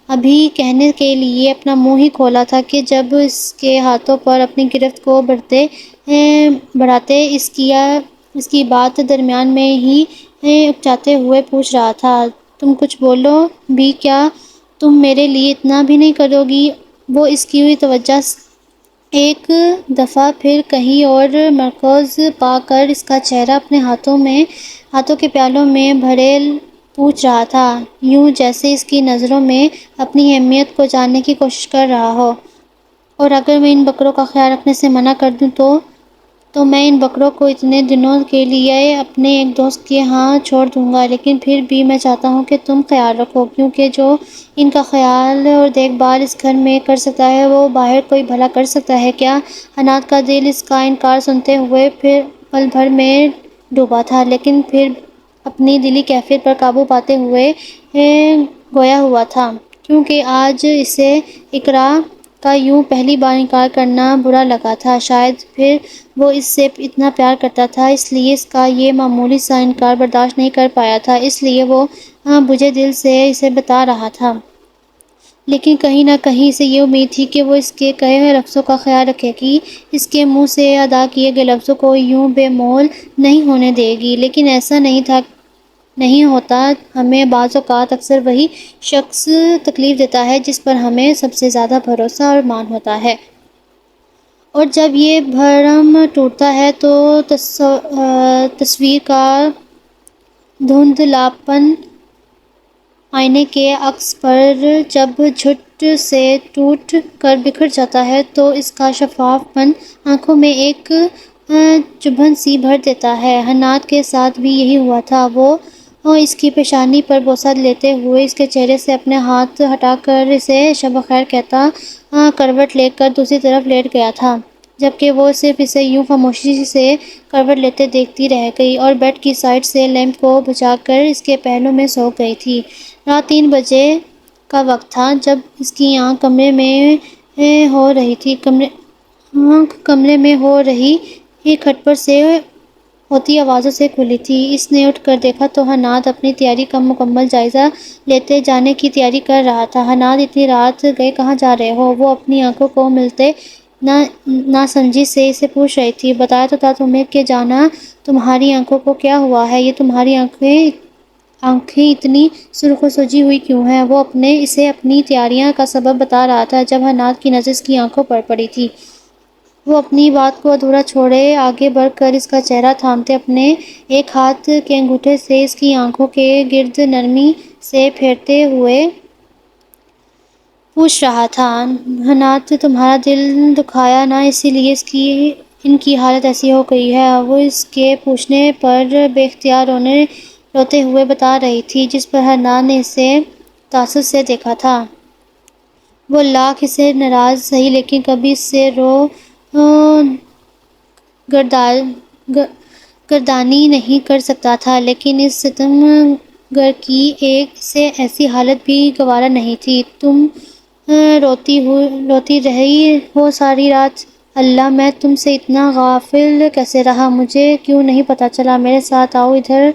ابھی کہنے کے لیے اپنا منہ ہی کھولا تھا کہ جب اس کے ہاتھوں پر اپنی گرفت کو بڑھاتے اس کی بات درمیان میں ہی اکچاتے ہوئے پوچھ رہا تھا، تم کچھ بولو بھی کیا؟ تم میرے لیے اتنا بھی نہیں کرو گی؟ وہ اس کی توجہ ایک دفعہ پھر کہیں اور مرکوز پا کر اس کا چہرہ اپنے ہاتھوں کے پیالوں میں بھرے پوچھ رہا تھا، یوں جیسے اس کی نظروں میں اپنی اہمیت کو جاننے کی کوشش کر رہا ہو۔ اور اگر میں ان بکروں کا خیال رکھنے سے منع کر دوں تو میں ان بکروں کو اتنے دنوں کے لیے اپنے ایک دوست کے ہاں چھوڑ دوں گا، لیکن پھر بھی میں چاہتا ہوں کہ تم خیال رکھو، کیونکہ جو ان کا خیال اور دیکھ بھال اس گھر میں کر سکتا ہے وہ باہر کوئی بھلا کر سکتا ہے کیا؟ حنات کا دل اس کا انکار سنتے ہوئے پل بھر میں ڈوبا تھا، لیکن پھر اپنی دلی کیفیت پر قابو پاتے ہوئے گویا ہوا تھا، کیونکہ آج اسے اقرا کا یوں پہلی بار انکار کرنا برا لگا تھا۔ شاید پھر وہ اس سے اتنا پیار کرتا تھا، اس لیے اس کا یہ معمولی سا انکار برداشت نہیں کر پایا تھا، اس لیے وہ بجھے دل سے اسے بتا رہا تھا، لیکن کہیں نہ کہیں اسے یہ امید تھی کہ وہ اس کے کہے ہوئے لفظوں کا خیال رکھے گی، اس کے منہ سے ادا کیے گئے لفظوں کو یوں بے مول نہیں ہونے دے گی۔ لیکن ایسا نہیں ہوتا۔ ہمیں بعض اوقات اکثر وہی شخص تکلیف دیتا ہے جس پر ہمیں سب سے زیادہ بھروسہ اور ایمان ہوتا ہے، اور جب یہ بھرم ٹوٹتا ہے تو تصویر کا دھندلاپن آئینے کے عکس پر جب جھٹ سے ٹوٹ کر بکھر جاتا ہے تو اس کا شفاف پن آنکھوں میں ایک چبھن سی بھر دیتا ہے۔ حنات کے ساتھ بھی یہی ہوا تھا۔ وہ اس کی پیشانی پر بوسہ لیتے ہوئے اس کے چہرے سے اپنے ہاتھ ہٹا کر اسے شب بخیر کہتا کروٹ لے کر دوسری طرف لیٹ گیا تھا، جبکہ وہ صرف اسے یوں خاموشی سے کروٹ لیتے دیکھتی رہ گئی اور بیڈ کی سائیڈ سے لیمپ کو بجھا کر اس کے پہلو میں سو گئی تھی۔ رات 3 بجے کا وقت تھا جب اس کی آنکھ کمرے میں ہو رہی کھٹ پر سے ہوتی آوازوں سے کھلی تھی۔ اس نے اٹھ کر دیکھا تو حنات اپنی تیاری کا مکمل جائزہ لیتے جانے کی تیاری کر رہا تھا۔ حنات، اتنی رات گئے کہاں جا رہے ہو؟ وہ اپنی آنکھوں کو ملتے ناسمجھی سے اسے پوچھ رہی تھی۔ بتایا تو تھا تمہیں کہ جانا، تمہاری آنکھوں کو کیا ہوا ہے؟ یہ تمہاری آنکھیں اتنی سرخ و سوجی ہوئی کیوں ہیں؟ وہ اسے اپنی تیاریاں کا سبب بتا رہا تھا جب حنات کی نظر اس کی آنکھوں پر پڑی تھی۔ وہ اپنی بات کو ادھورا چھوڑے آگے بڑھ کر اس کا چہرہ تھامتے اپنے ایک ہاتھ کے انگوٹھے سے اس کی آنکھوں کے گرد نرمی سے پھیرتے ہوئے پوچھ رہا تھا، حنات، تمہارا دل دکھایا نا، اسی لیے ان کی حالت ایسی ہو گئی ہے؟ وہ اس کے پوچھنے پر بے اختیار روتے ہوئے بتا رہی تھی، جس پر حنات نے اسے تعسف سے دیکھا تھا۔ وہ لاکھ اسے ناراض سہی لیکن کبھی اس سے گردانی نہیں کر سکتا تھا، لیکن اس ستم گر کی اسے ایسی حالت بھی گوارا نہیں تھی۔ تم روتی رہی ہو ساری رات؟ اللہ، میں تم سے اتنا غافل کیسے رہا؟ مجھے کیوں نہیں پتہ چلا؟ میرے ساتھ آؤ، ادھر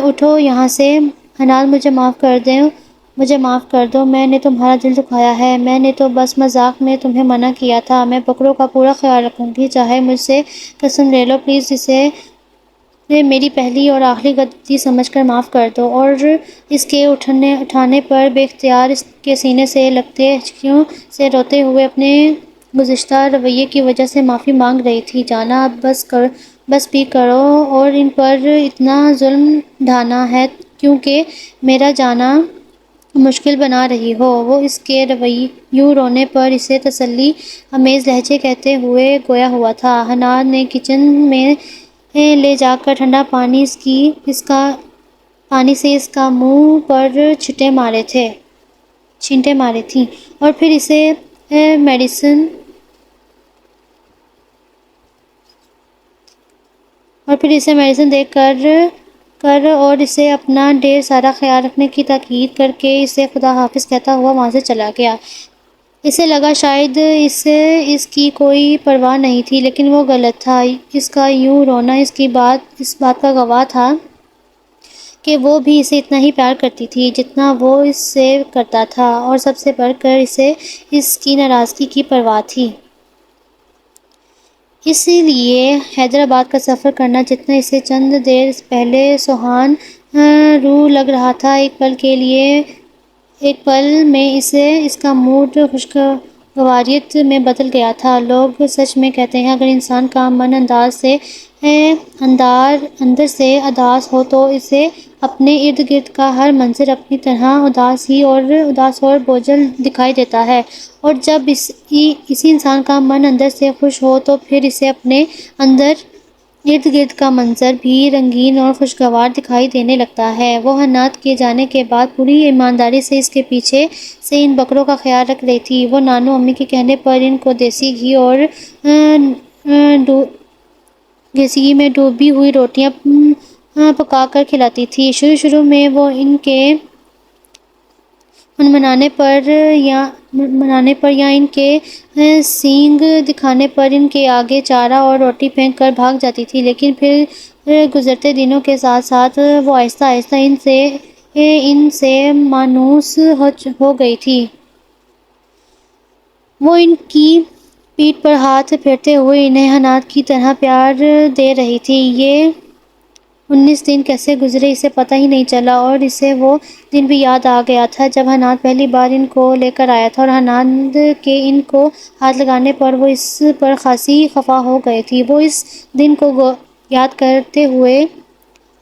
اٹھو یہاں سے۔ حنات، مجھے معاف کر دو، میں نے تمہارا دل دکھایا ہے، میں نے تو بس مذاق میں تمہیں منع کیا تھا۔ میں بکروں کا پورا خیال رکھوں گی، چاہے مجھ سے قسم لے لو، پلیز اسے میری پہلی اور آخری غلطی سمجھ کر معاف کر دو۔ اور اس کے اٹھانے پر بے اختیار اس کے سینے سے لگتے ہچکیوں سے روتے ہوئے اپنے گزشتہ رویے کی وجہ سے معافی مانگ رہی تھی۔ جانا، اب بس بھی کرو، اور ان پر اتنا ظلم ڈھانا ہے کیونکہ میرا جانا مشکل بنا رہی ہو؟ وہ اس کے یوں رونے پر اسے تسلی آمیز لہجے کہتے ہوئے گویا ہوا تھا۔ حنات نے کچن میں لے جا کر ٹھنڈا پانی سے اس کا منہ پر چھینٹے مارے تھیں، اور پھر اسے میڈیسن دے کر اور اسے اپنا ڈھیر سارا خیال رکھنے کی تاکید کر کے اسے خدا حافظ کہتا ہوا وہاں سے چلا گیا۔ اسے لگا شاید اسے اس کی کوئی پرواہ نہیں تھی، لیکن وہ غلط تھا۔ اس کا یوں رونا اس بات کا گواہ تھا کہ وہ بھی اسے اتنا ہی پیار کرتی تھی جتنا وہ اس سے کرتا تھا، اور سب سے بڑھ کر اسے اس کی ناراضگی کی پرواہ تھی۔ اسی لیے حیدرآباد کا سفر کرنا جتنا اسے چند دیر پہلے سہان رو لگ رہا تھا، ایک پل میں اس کا موڈ خوشگواریت میں بدل گیا تھا۔ لوگ سچ میں کہتے ہیں، اگر انسان کا من اندر سے اداس ہو تو اسے اپنے ارد گرد کا ہر منظر اپنی طرح اداس اور بوجھل دکھائی دیتا ہے، اور جب اسی انسان کا من اندر سے خوش ہو تو پھر اسے اپنے ارد گرد کا منظر بھی رنگین اور خوشگوار دکھائی دینے لگتا ہے۔ وہ حنات کے جانے کے بعد پوری ایمانداری سے اس کے پیچھے سے ان بکروں کا خیال رکھ رہی تھی۔ وہ نانو امی کے کہنے پر ان کو دیسی گھی میں ڈوبی ہوئی روٹیاں پکا کر کھلاتی تھی۔ شروع میں وہ ان کے منانے پر یا ان کے سینگ دکھانے پر ان کے آگے چارہ اور روٹی پھینک کر بھاگ جاتی تھی، لیکن پھر گزرتے دنوں کے ساتھ ساتھ وہ آہستہ آہستہ ان سے مانوس ہو گئی تھی۔ وہ ان کی پیٹھ پر ہاتھ پھیرتے ہوئے انہیں حنان کی طرح پیار دے رہی تھی۔ یہ 19 دن کیسے گزرے اسے پتہ ہی نہیں چلا، اور اسے وہ دن بھی یاد آ گیا تھا جب حنان پہلی بار ان کو لے کر آیا تھا، اور حنان کے ان کو ہاتھ لگانے پر وہ اس پر خاصی خفا ہو گئی تھی۔ وہ اس دن کو یاد کرتے ہوئے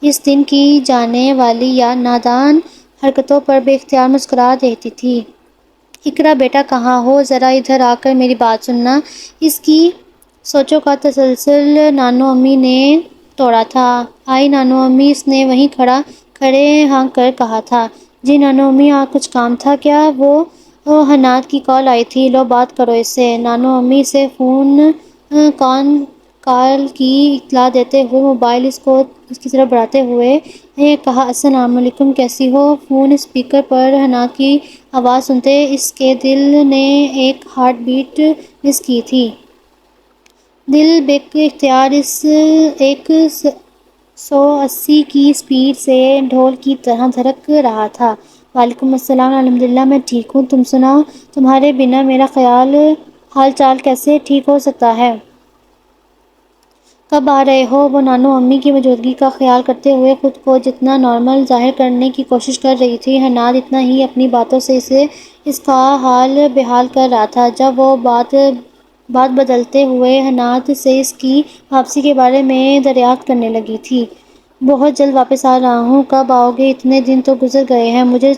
اس دن کی جانے والی یا نادان حرکتوں پر بے اختیار مسکرا دیتی تھی۔ اقرا بیٹا کہاں ہو؟ ذرا ادھر آ کر میری بات سننا۔ اس کی سوچوں کا تسلسل نانو امی نے توڑا تھا۔ آئی نانو امی، اس نے وہیں کھڑے ہانک کر کہا تھا۔ جی نانو امی، کچھ کام تھا کیا؟ وہ حنان کی کال آئی تھی، لو بات کرو اس سے۔ نانو امی اسے فون کال کی اطلاع دیتے ہوئے موبائل اس کی طرف بڑھاتے ہوئے کہا، السلام علیکم، کیسی ہو؟ فون اسپیکر پر حنان کی آواز سنتے اس کے دل نے ایک ہارٹ بیٹ مس کی تھی۔ دل بے اختیار 180 کی سپیڈ سے ڈھول کی طرح دھڑک رہا تھا۔ وعلیکم السلام، الحمدللہ میں ٹھیک ہوں، تم سناؤ؟ تمہارے بنا میرا حال چال کیسے ٹھیک ہو سکتا ہے؟ کب آ رہے ہو؟ وہ نانو امی کی موجودگی کا خیال کرتے ہوئے خود کو جتنا نارمل ظاہر کرنے کی کوشش کر رہی تھی، حنان اتنا ہی اپنی باتوں سے اس کا حال بحال کر رہا تھا۔ جب وہ بات بدلتے ہوئے حنان سے اس کی واپسی کے بارے میں دریافت کرنے لگی تھی۔ بہت جلد واپس آ رہا ہوں، کب آؤ گے؟ اتنے دن تو گزر گئے ہیں، مجھے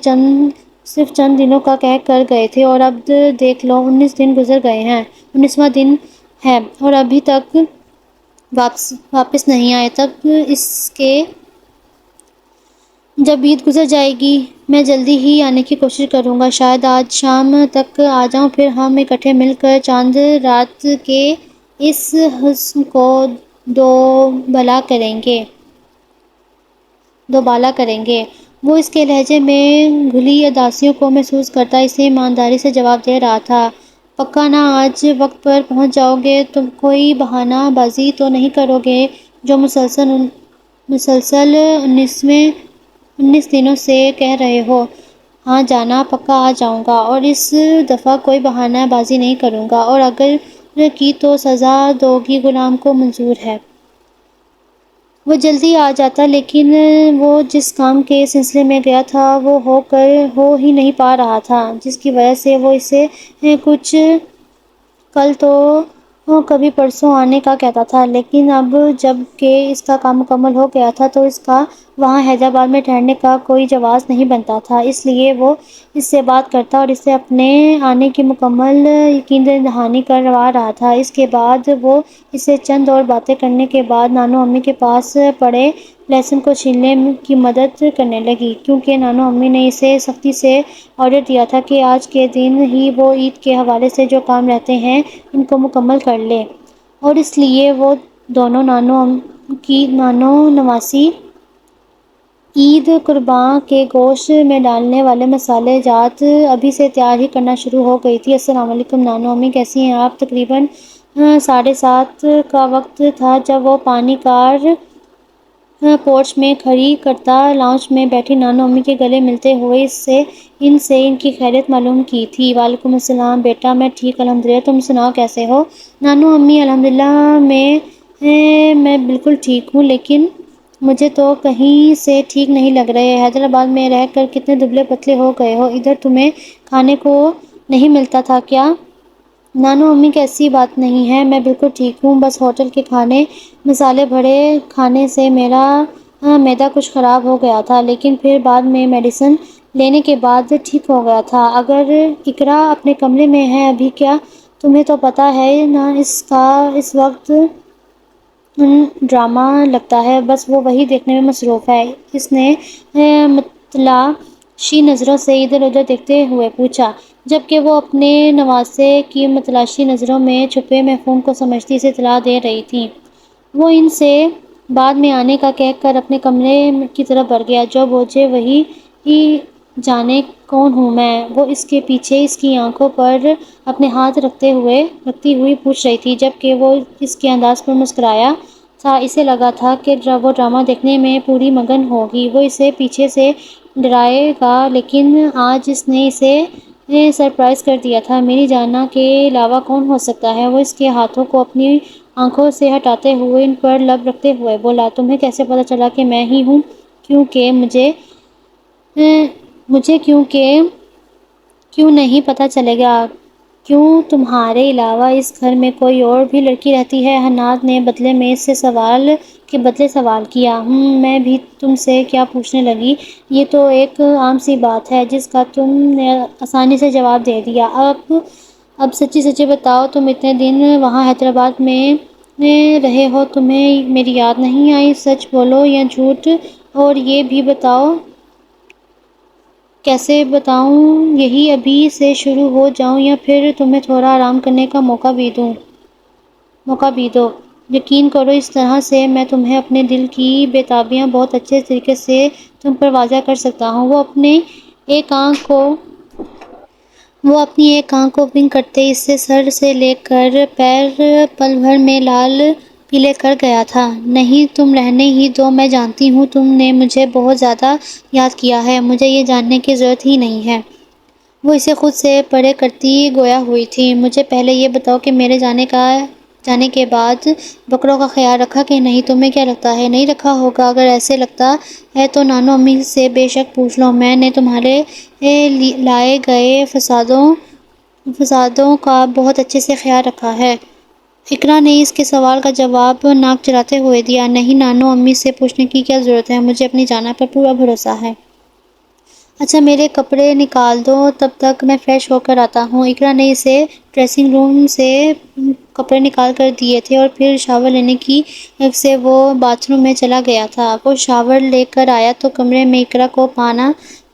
صرف چند دنوں کا کہہ کر گئے تھے، اور اب دیکھ لو 19 دن گزر گئے ہیں، 19واں دن ہے اور ابھی تک واپس نہیں آئے۔ تب اس کے جب عید گزر جائے گی میں جلدی ہی آنے کی کوشش کروں گا، شاید آج شام تک آ جاؤں، پھر ہم اکٹھے مل کر چاند رات کے اس حسن کو دوبالا کریں گے۔ وہ اس کے لہجے میں گھلی اداسیوں کو محسوس کرتا اسے ایمانداری سے جواب دے رہا تھا، پکا نا آج وقت پر پہنچ جاؤ گے؟ تم کوئی بہانہ بازی تو نہیں کرو گے جو مسلسل 19 دنوں سے کہہ رہے ہو؟ ہاں جانا، پکا آ جاؤں گا، اور اس دفعہ کوئی بہانہ بازی نہیں کروں گا، اور اگر کی تو سزا دو گی غلام کو منظور ہے۔ وہ جلدی آ جاتا، لیکن وہ جس کام کے سلسلے میں گیا تھا وہ ہو ہی نہیں پا رہا تھا، جس کی وجہ سے وہ اسے کچھ کل تو کبھی پرسوں آنے کا کہتا تھا، لیکن اب جب کہ اس کا کام مکمل ہو گیا تھا تو اس کا وہاں حیدرآباد میں ٹھہرنے کا کوئی جواز نہیں بنتا تھا، اس لیے وہ اس سے بات کرتا اور اسے اپنے آنے کی مکمل یقین دہانی کروا رہا تھا۔ اس کے بعد وہ اسے چند اور باتیں کرنے کے بعد نانو امی کے پاس پڑے لہسن کو چھیلنے کی مدد کرنے لگی، کیونکہ نانو امی نے اسے سختی سے آرڈر دیا تھا کہ آج کے دن ہی وہ عید کے حوالے سے جو کام رہتے ہیں ان کو مکمل کر لے، اور اس لیے وہ دونوں نانو نواسی عید قرباں کے گوشت میں ڈالنے والے مسالے جات ابھی سے تیار ہی کرنا شروع ہو گئی تھی۔ السلام علیکم نانو امی، کیسی ہیں آپ؟ تقریباً 7:30 کا وقت تھا جب وہ پانی کار پورچ میں کھڑی کرتا لاؤنج میں بیٹھی نانو امی کے گلے ملتے ہوئے ان کی خیریت معلوم کی تھی۔ وعلیکم السلام بیٹا، میں ٹھیک الحمدللہ، تم سناؤ کیسے ہو؟ نانو امی الحمدللہ میں بالکل ٹھیک ہوں، لیکن مجھے تو کہیں سے ٹھیک نہیں لگ رہے، حیدرآباد میں رہ کر کتنے دبلے پتلے ہو گئے ہو، ادھر تمہیں کھانے کو نہیں ملتا تھا کیا؟ نانو امی ایسی بات نہیں ہے، میں بالکل ٹھیک ہوں، بس ہوٹل کے مسالے بھرے کھانے سے میرا معدہ کچھ خراب ہو گیا تھا، لیکن پھر بعد میں میڈیسن لینے کے بعد ٹھیک ہو گیا تھا۔ اگر اقرا اپنے کمرے میں ہے ابھی کیا؟ تمہیں تو پتہ ہے نا اس کا اس وقت ڈرامہ لگتا ہے، بس وہ وہی دیکھنے میں مصروف ہے، اس نے متلاشی نظروں سے ادھر ادھر دیکھتے ہوئے پوچھا، جبکہ وہ اپنے نواسے کی متلاشی نظروں میں چھپے مفہوم کو سمجھتی اسے اطلاع دے رہی تھی۔ وہ ان سے بعد میں آنے کا کہہ کر اپنے کمرے کی طرف بڑھ گیا۔ جو بوجھے وہی جانے کون ہوں میں، وہ اس کے پیچھے اس کی آنکھوں پر اپنے ہاتھ رکھتی ہوئی پوچھ رہی تھی، جبکہ وہ اس کے انداز پر مسکرایا تھا۔ اسے لگا تھا کہ وہ ڈرامہ دیکھنے میں پوری مگن ہوگی، وہ اسے پیچھے سے ڈرائے گا، لیکن آج اس نے اسے سرپرائز کر دیا تھا۔ میری جانا کے علاوہ کون ہو سکتا ہے؟ وہ اس کے ہاتھوں کو اپنی آنکھوں سے ہٹاتے ہوئے ان پر لب رکھتے ہوئے بولا، تمہیں کیسے پتہ چلا کہ میں ہی ہوں؟ کیوں نہیں پتہ چلے گا؟ کیوں تمہارے علاوہ اس گھر میں کوئی اور بھی لڑکی رہتی ہے؟ حناد نے بدلے میں اس سے سوال کیا۔ میں بھی تم سے کیا پوچھنے لگی، یہ تو ایک عام سی بات ہے جس کا تم نے آسانی سے جواب دے دیا۔ اب سچی بتاؤ، تم اتنے دن وہاں حیدرآباد میں رہے ہو، تمہیں میری یاد نہیں آئی؟ سچ بولو یا جھوٹ؟ اور یہ بھی بتاؤ، کیسے بتاؤں؟ یہی ابھی سے شروع ہو جاؤں یا پھر تمہیں تھوڑا آرام کرنے کا موقع بھی دو؟ یقین کرو، اس طرح سے میں تمہیں اپنے دل کی بے-تابیاں بہت اچھے طریقے سے تم پر واضح کر سکتا ہوں۔ وہ اپنی ایک آنکھ کو ونک کرتے اس سے سر سے لے کر پیر پل بھر میں لال پیلے کر گیا تھا۔ نہیں، تم رہنے ہی دو، میں جانتی ہوں تم نے مجھے بہت زیادہ یاد کیا ہے، مجھے یہ جاننے کی ضرورت ہی نہیں ہے۔ وہ اسے خود سے پرے کرتی گویا ہوئی تھی۔ مجھے پہلے یہ بتاؤ کہ میرے جانے کے بعد بکروں کا خیال رکھا کہ نہیں؟ تمہیں کیا لگتا ہے نہیں رکھا ہوگا؟ اگر ایسے لگتا ہے تو نانو امی سے بے شک پوچھ لو، میں نے تمہارے لائے گئے فسادوں کا بہت اچھے سے خیال رکھا ہے۔ اقرا نے اس کے سوال کا جواب ناک چلاتے ہوئے دیا، نہیں، نانو امی سے پوچھنے کی کیا ضرورت ہے، مجھے اپنی جانا پر پورا بھروسہ ہے۔ اچھا، میرے کپڑے نکال دو، تب تک میں فریش ہو کر آتا ہوں۔ اقرا نے اسے ڈریسنگ روم سے کپڑے نکال کر دیے تھے اور پھر شاور لینے کی سے وہ باتھ روم میں چلا گیا تھا۔ وہ شاور لے کر آیا تو کمرے میں اقرا کو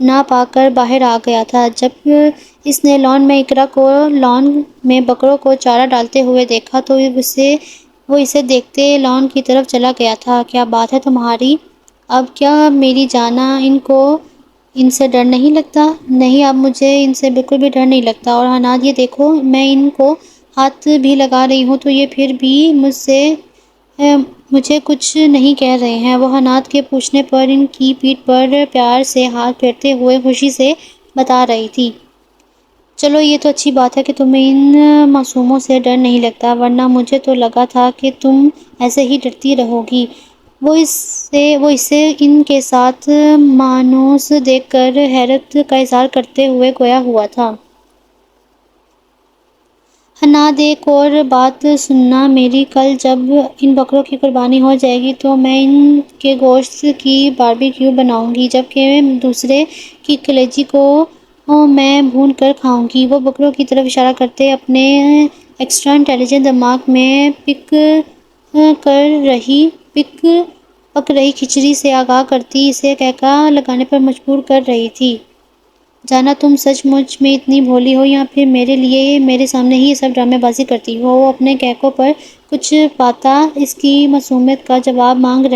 نہ پا کر باہر آ گیا تھا۔ جب اس نے لان میں بکروں کو چارہ ڈالتے ہوئے دیکھا تو وہ اسے دیکھتے لان کی طرف چلا گیا تھا۔ کیا بات ہے تمہاری؟ اب کیا میری جانا ان سے ڈر نہیں لگتا؟ نہیں، اب مجھے ان سے بالکل بھی ڈر نہیں لگتا۔ اور حناد، یہ دیکھو، میں ان کو ہاتھ بھی لگا رہی ہوں تو یہ پھر بھی مجھے کچھ نہیں کہہ رہے ہیں۔ وہ حناد کے پوچھنے پر ان کی پیٹھ پر پیار سے ہاتھ پھیرتے ہوئے خوشی سے بتا رہی تھی، چلو یہ تو اچھی بات ہے کہ تمہیں ان معصوموں سے ڈر نہیں لگتا، ورنہ مجھے تو لگا تھا کہ تم ایسے ہی ڈرتی رہو گی۔ وہ اسے ان کے ساتھ مانوس دیکھ کر حیرت کا اظہار کرتے ہوئے گویا ہوا تھا۔ حناد، ایک اور بات سننا میری، کل جب ان بکروں کی قربانی ہو جائے گی تو میں ان کے گوشت کی باربیکیو بناؤں گی، جبکہ دوسرے کی کلیجی کو میں بھون کر کھاؤں گی۔ وہ بکروں کی طرف اشارہ کرتے اپنے ایکسٹرا انٹیلیجنٹ دماغ میں پک رہی کھچڑی سے آگاہ کرتی اسے قہقہہ لگانے پر مجبور کر رہی تھی، جانا تم سچ مچ میں اتنی بھولی ہو یا پھر میرے سامنے ہی یہ سب ڈرامے بازی کرتی ہو؟ وہ اپنے قہقہوں پر کچھ پاتا اس کی معصومیت کا جواب مانگ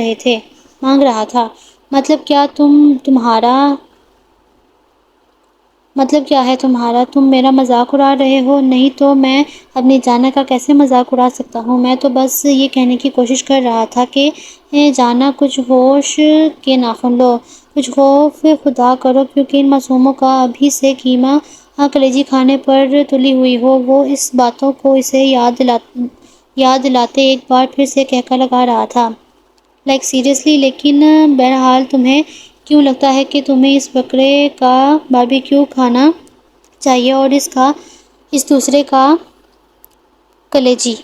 رہا تھا۔ مطلب کیا ہے تمہارا؟ تم میرا مذاق اڑا رہے ہو؟ نہیں تو میں اپنی جانا کا کیسے مذاق اڑا سکتا ہوں؟ میں تو بس یہ کہنے کی کوشش کر رہا تھا کہ جانا، کچھ ہوش کے ناخن لو، کچھ خوف خدا کرو، کیونکہ ان معصوموں کا ابھی سے قیمہ کلیجی کھانے پر تلی ہوئی ہو۔ وہ اس باتوں کو اسے یاد دلاتے ایک بار پھر سے قہقہہ لگا رہا تھا، لائک سیریسلی۔ لیکن بہرحال تمہیں کیوں لگتا ہے کہ تمہیں اس بکرے کا باربیکیو کھانا چاہیے اور اس دوسرے کا کلیجی؟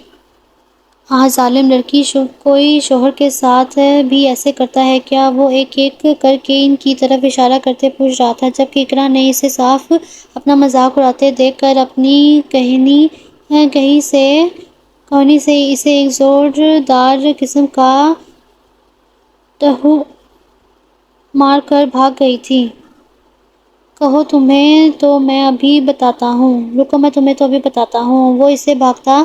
ظالم لڑکی، کوئی شوہر کے ساتھ بھی ایسے کرتا ہے کیا؟ وہ ایک ایک کر کے ان کی طرف اشارہ کرتے پوچھ رہا تھا، جبکہ اقرا نے اسے صاف اپنا مذاق اڑاتے دیکھ کر اپنی کہنی سے اسے ایک زوردار قسم کا ٹہو مار کر بھاگ گئی تھی۔ کہو، تمہیں تو میں ابھی بتاتا ہوں۔ رکو، میں تمہیں تو ابھی بتاتا ہوں۔ وہ اسے بھاگتا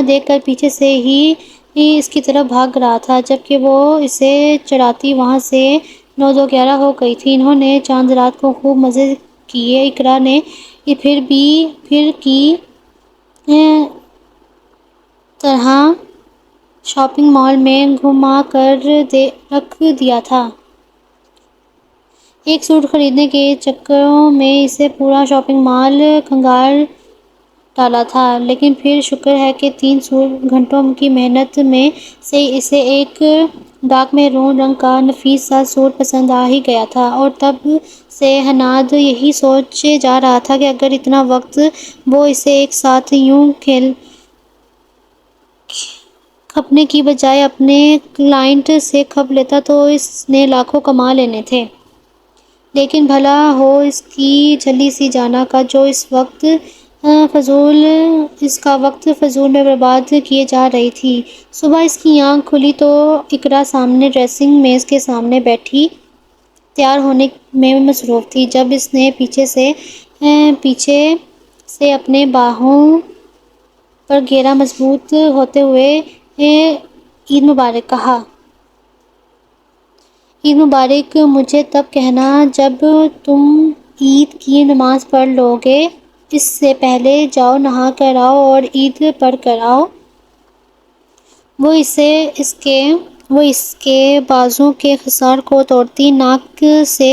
دیکھ کر پیچھے سے ہی ہی اس کی طرف بھاگ رہا تھا جبکہ وہ اسے چڑھاتی وہاں سے 9:11 ہو گئی تھی۔ انہوں نے چاند رات کو خوب مزے کیے۔ اقرا نے پھر کی طرح شاپنگ مال میں گھما کر رکھ دیا تھا۔ ایک سوٹ خریدنے کے چکروں میں اسے پورا شاپنگ مال کھنگال ڈالا تھا، لیکن پھر شکر ہے کہ 3 گھنٹوں کی محنت میں سے اسے ایک ڈارک میرون رنگ کا نفیس سا سوٹ پسند آ ہی گیا تھا، اور تب سے حناد یہی سوچے جا رہا تھا کہ اگر اتنا وقت وہ اسے ایک ساتھ یوں کھپنے کی بجائے اپنے کلائنٹ سے کھپ لیتا تو اس نے لاکھوں کما لینے تھے۔ لیکن بھلا ہو اس کی جھلی سی جانا کا جو اس کا وقت فضول میں برباد کیے جا رہی تھی۔ صبح اس کی آنکھ کھلی تو اقرا سامنے ڈریسنگ میز کے سامنے بیٹھی تیار ہونے میں مصروف تھی۔ جب اس نے پیچھے سے اپنے باہوں پر گھیرا مضبوط ہوتے ہوئے عید مبارک کہا۔ عید مبارک مجھے تب کہنا جب تم عید کی نماز پڑھ لو گے، اس سے پہلے جاؤ نہا کر آؤ اور عید پڑھ کر آؤ۔ وہ اس کے بازو کے خصار کو توڑتی ناک سے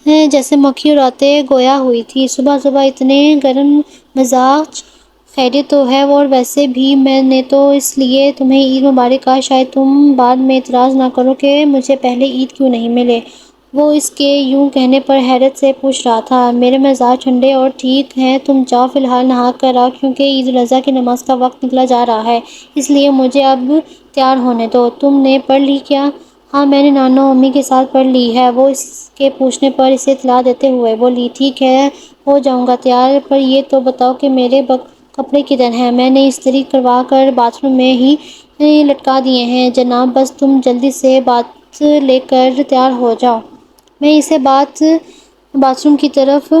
جیسے مکھی اڑاتے گویا ہوئی تھی۔ صبح صبح اتنے گرم مزاج، خیریت تو ہے، اور ویسے بھی میں نے تو اس لیے تمہیں عید مبارک کہا شاید تم بعد میں اعتراض نہ کرو کہ مجھے پہلے عید کیوں نہیں ملے۔ وہ اس کے یوں کہنے پر حیرت سے پوچھ رہا تھا۔ میرے مزاج ٹھنڈے اور ٹھیک ہیں، تم جاؤ فی الحال نہا کر آؤ کیونکہ عید الاضحیٰ کی نماز کا وقت نکلا جا رہا ہے، اس لیے مجھے اب تیار ہونے دو۔ تم نے پڑھ لی کیا؟ ہاں میں نے نانو امی کے ساتھ پڑھ لی ہے، وہ اس کے پوچھنے پر اسے اطلاع دیتے ہوئے بولی۔ ٹھیک ہے، ہو جاؤں گا تیار، پر یہ تو بتاؤ کہ میرے کپڑے کدھر ہیں؟ میں نے استری کروا کر باتھ روم میں ہی لٹکا دیے ہیں جناب، بس تم جلدی سے بات لے کر تیار ہو جاؤ۔ میں اسے باتھ روم کی طرف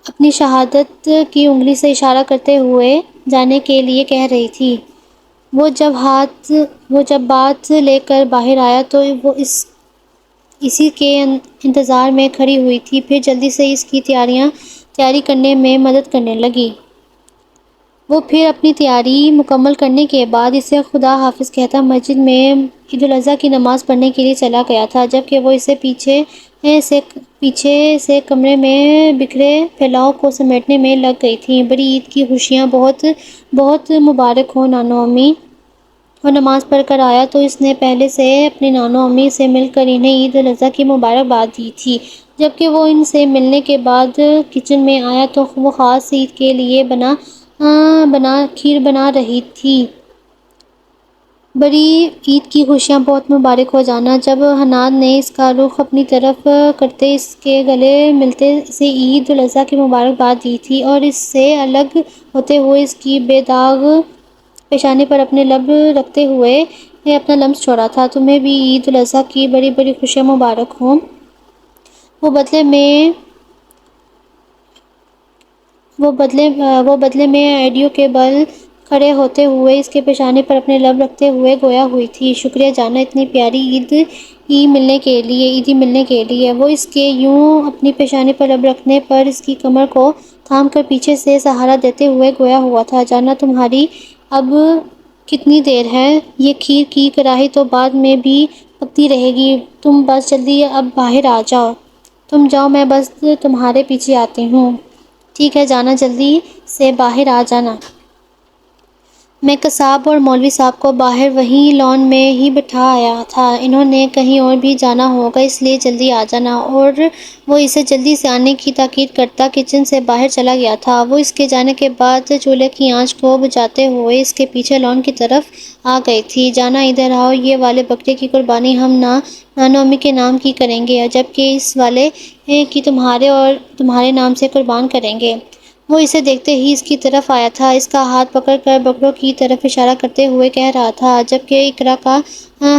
اپنی شہادت کی انگلی سے اشارہ کرتے ہوئے جانے کے لیے کہہ رہی تھی۔ وہ جب بات لے کر باہر آیا تو وہ اسی کے انتظار میں کھڑی ہوئی تھی، پھر جلدی سے اس کی تیاری کرنے میں مدد کرنے لگی۔ وہ پھر اپنی تیاری مکمل کرنے کے بعد اسے خدا حافظ کہتا مسجد میں عید الاضحیٰ کی نماز پڑھنے کے لیے چلا گیا تھا، جبکہ وہ اسے پیچھے سے کمرے میں بکھرے پھیلاؤ کو سمیٹنے میں لگ گئی تھی۔ بڑی عید کی خوشیاں، بہت بہت مبارک ہو نانو امی۔ وہ نماز پڑھ کر آیا تو اس نے پہلے سے اپنی نانو امی سے مل کر انہیں عید الاضحیٰ کی مبارکباد دی تھی۔ جبکہ وہ ان سے ملنے کے بعد کچن میں آیا تو وہ خاص عید کے لیے کھیر بنا رہی تھی۔ بڑی عید کی خوشیاں، بہت مبارک ہو جانا۔ جب حناد نے اس کا رخ اپنی طرف کرتے اس کے گلے ملتے اسے عید الاضحیٰ کی مبارکباد دی تھی اور اس سے الگ ہوتے ہوئے اس کی بے داغ پیشانی پر اپنے لب رکھتے ہوئے اپنا لمس چھوڑا تھا، تمہیں بھی عید الاضحیٰ کی بڑی بڑی خوشیاں مبارک ہوں۔ وہ بدلے میں ایڈیو کے بل کھڑے ہوتے ہوئے اس کے پیشانی پر اپنے لب رکھتے ہوئے گویا ہوئی تھی۔ شکریہ جانا، اتنی پیاری عیدی ملنے کے لیے۔ وہ اس کے یوں اپنی پیشانی پر لب رکھنے پر اس کی کمر کو تھام کر پیچھے سے سہارا دیتے ہوئے گویا ہوا تھا۔ جانا تمہاری اب کتنی دیر ہے؟ یہ کھیر کی کڑاہی تو بعد میں بھی پکتی رہے گی، تم بس جلدی اب باہر آ جاؤ۔ تم جاؤ، میں بس تمہارے پیچھے آتی ہوں۔ ٹھیک ہے جانا، جلدی سے باہر آ جانا۔ میں قصاب اور مولوی صاحب کو باہر وہیں لان میں ہی بٹھا آیا تھا، انہوں نے کہیں اور بھی جانا ہوگا، اس لیے جلدی آ جانا۔ اور وہ اسے جلدی سے آنے کی تاکید کرتا کچن سے باہر چلا گیا تھا۔ وہ اس کے جانے کے بعد چولہے کی آنچ کو بجھاتے ہوئے اس کے پیچھے لان کی طرف آ گئی تھی۔ جانا ادھر آؤ، یہ والے بکرے کی قربانی ہم نانو امی کے نام کی کریں گے، جبکہ اس والے کی تمہارے اور تمہارے نام سے قربان کریں گے۔ وہ اسے دیکھتے ہی اس کی طرف آیا تھا، اس کا ہاتھ پکڑ کر بکروں کی طرف اشارہ کرتے ہوئے کہہ رہا تھا، جبکہ اقرا کا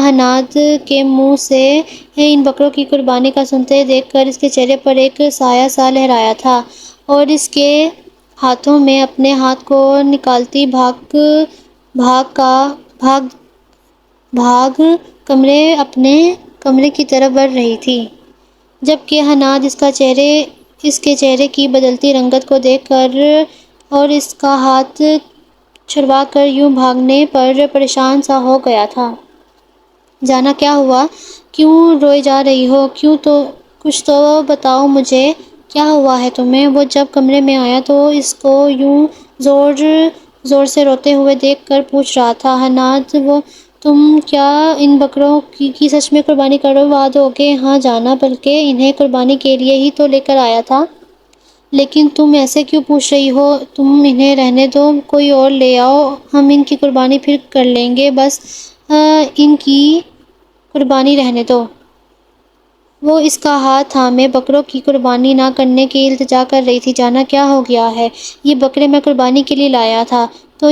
حناد کے منہ سے ان بکروں کی قربانی کا سنتے دیکھ کر اس کے چہرے پر ایک سایہ سا لہرایا تھا اور اس کے ہاتھوں میں اپنے ہاتھ کو نکالتی بھاگ بھاگ اپنے کمرے کی طرف بڑھ رہی تھی، جبکہ حناد اس کے چہرے کی بدلتی رنگت کو دیکھ کر اور اس کا ہاتھ چھڑوا کر یوں بھاگنے پر پریشان سا ہو گیا تھا۔ جانا کیا ہوا؟ کیوں روئے جا رہی ہو؟ کچھ تو بتاؤ مجھے، کیا ہوا ہے تمہیں؟ وہ جب کمرے میں آیا تو اس کو یوں زور سے روتے ہوئے دیکھ کر پوچھ رہا تھا، حناد تم کیا ان بکروں کی سچ میں قربانی کروا دو گے؟ ہاں جانا، بلکہ انہیں قربانی کے لیے ہی تو لے کر آیا تھا۔ لیکن تم ایسے کیوں پوچھ رہی ہو؟ تم انہیں رہنے دو، کوئی اور لے آؤ، ہم ان کی قربانی پھر کر لیں گے، بس ان کی قربانی رہنے دو۔ وہ اس کا ہاتھ تھامے بکروں کی قربانی نہ کرنے کی التجا کر رہی تھی۔ جانا کیا ہو گیا ہے؟ یہ بکرے میں قربانی کے لیے لایا تھا، تو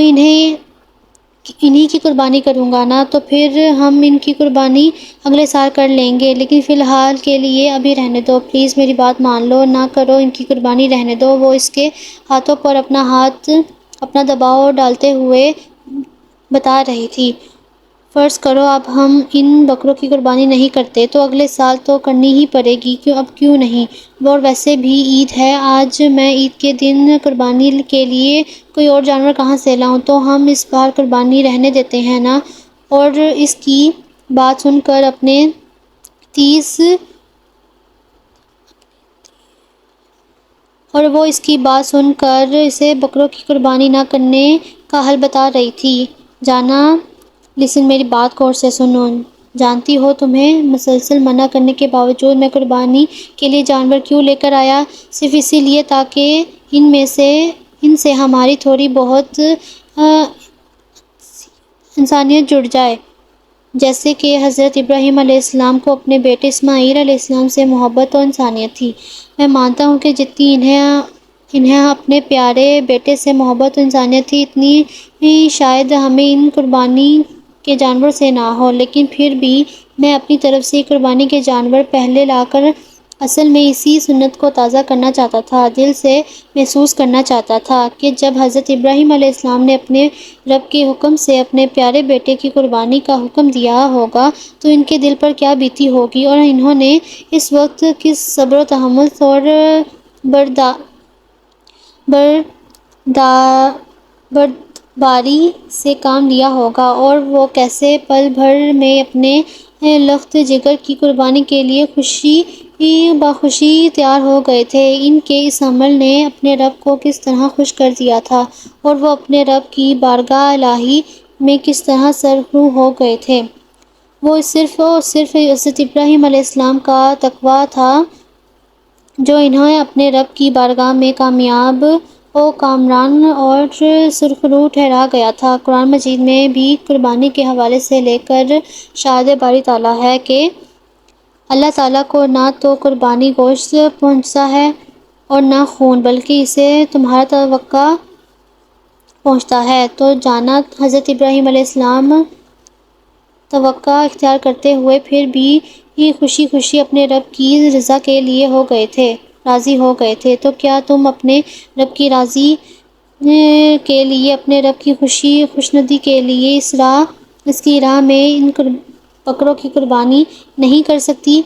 انہی کی قربانی کروں گا نا، تو پھر ہم ان کی قربانی اگلے سال کر لیں گے، لیکن فی الحال کے لیے ابھی رہنے دو، پلیز میری بات مان لو، نہ کرو ان کی قربانی، رہنے دو۔ وہ اس کے ہاتھوں پر اپنا دباؤ ڈالتے ہوئے بتا رہی تھی، فرض کرو اب ہم ان بکروں کی قربانی نہیں کرتے تو اگلے سال تو کرنی ہی پڑے گی، اب کیوں نہیں؟ اور ویسے بھی عید ہے آج، میں عید کے دن قربانی کے لیے کوئی اور جانور کہاں سے لاؤں؟ تو ہم اس بار قربانی رہنے دیتے ہیں نا۔ اور وہ اس کی بات سن کر اسے بکروں کی قربانی نہ کرنے کا حل بتا رہی تھی۔ جانا لیسن، میری بات غور سے سنو، جانتی ہو تمہیں مسلسل منع کرنے کے باوجود میں قربانی کے لیے جانور کیوں لے کر آیا؟ صرف اسی لیے تاکہ ان سے ہماری تھوڑی بہت انسانیت جڑ جائے، جیسے کہ حضرت ابراہیم علیہ السلام کو اپنے بیٹے اسماعیل علیہ السلام سے محبت و انسانیت تھی۔ میں مانتا ہوں کہ جتنی انہیں اپنے پیارے بیٹے سے محبت و انسانیت تھی، اتنی شاید ہمیں ان قربانی کے جانور سے نہ ہو، لیکن پھر بھی میں اپنی طرف سے قربانی کے جانور پہلے لا کر اصل میں اسی سنت کو تازہ کرنا چاہتا تھا، دل سے محسوس کرنا چاہتا تھا کہ جب حضرت ابراہیم علیہ السلام نے اپنے رب کے حکم سے اپنے پیارے بیٹے کی قربانی کا حکم دیا ہوگا تو ان کے دل پر کیا بیتی ہوگی، اور انہوں نے اس وقت کس صبر و تحمل اور بردباری سے کام لیا ہوگا، اور وہ کیسے پل بھر میں اپنے لخت جگر کی قربانی کے لیے بخوشی تیار ہو گئے تھے۔ ان کے اس عمل نے اپنے رب کو کس طرح خوش کر دیا تھا، اور وہ اپنے رب کی بارگاہ الہی میں کس طرح سرخرو ہو گئے تھے۔ وہ صرف حضرت ابراہیم علیہ السلام کا تقویٰ تھا جو انہیں اپنے رب کی بارگاہ میں کامیاب و کامران اور سرخرو ٹھہرا گیا تھا۔ قرآن مجید میں بھی قربانی کے حوالے سے لے کر ارشاد باری تعالیٰ ہے کہ اللہ تعالیٰ کو نہ تو قربانی گوشت پہنچتا ہے اور نہ خون، بلکہ اسے تمہارا توقع پہنچتا ہے۔ تو جانا حضرت ابراہیم علیہ السلام توقع اختیار کرتے ہوئے پھر بھی خوشی اپنے رب کی رضا کے لیے راضی ہو گئے تھے، تو کیا تم اپنے رب کی راضی کے لیے، اپنے رب کی خوشنودی کے لیے اس کی راہ میں ان بکروں کی قربانی نہیں کر سکتی؟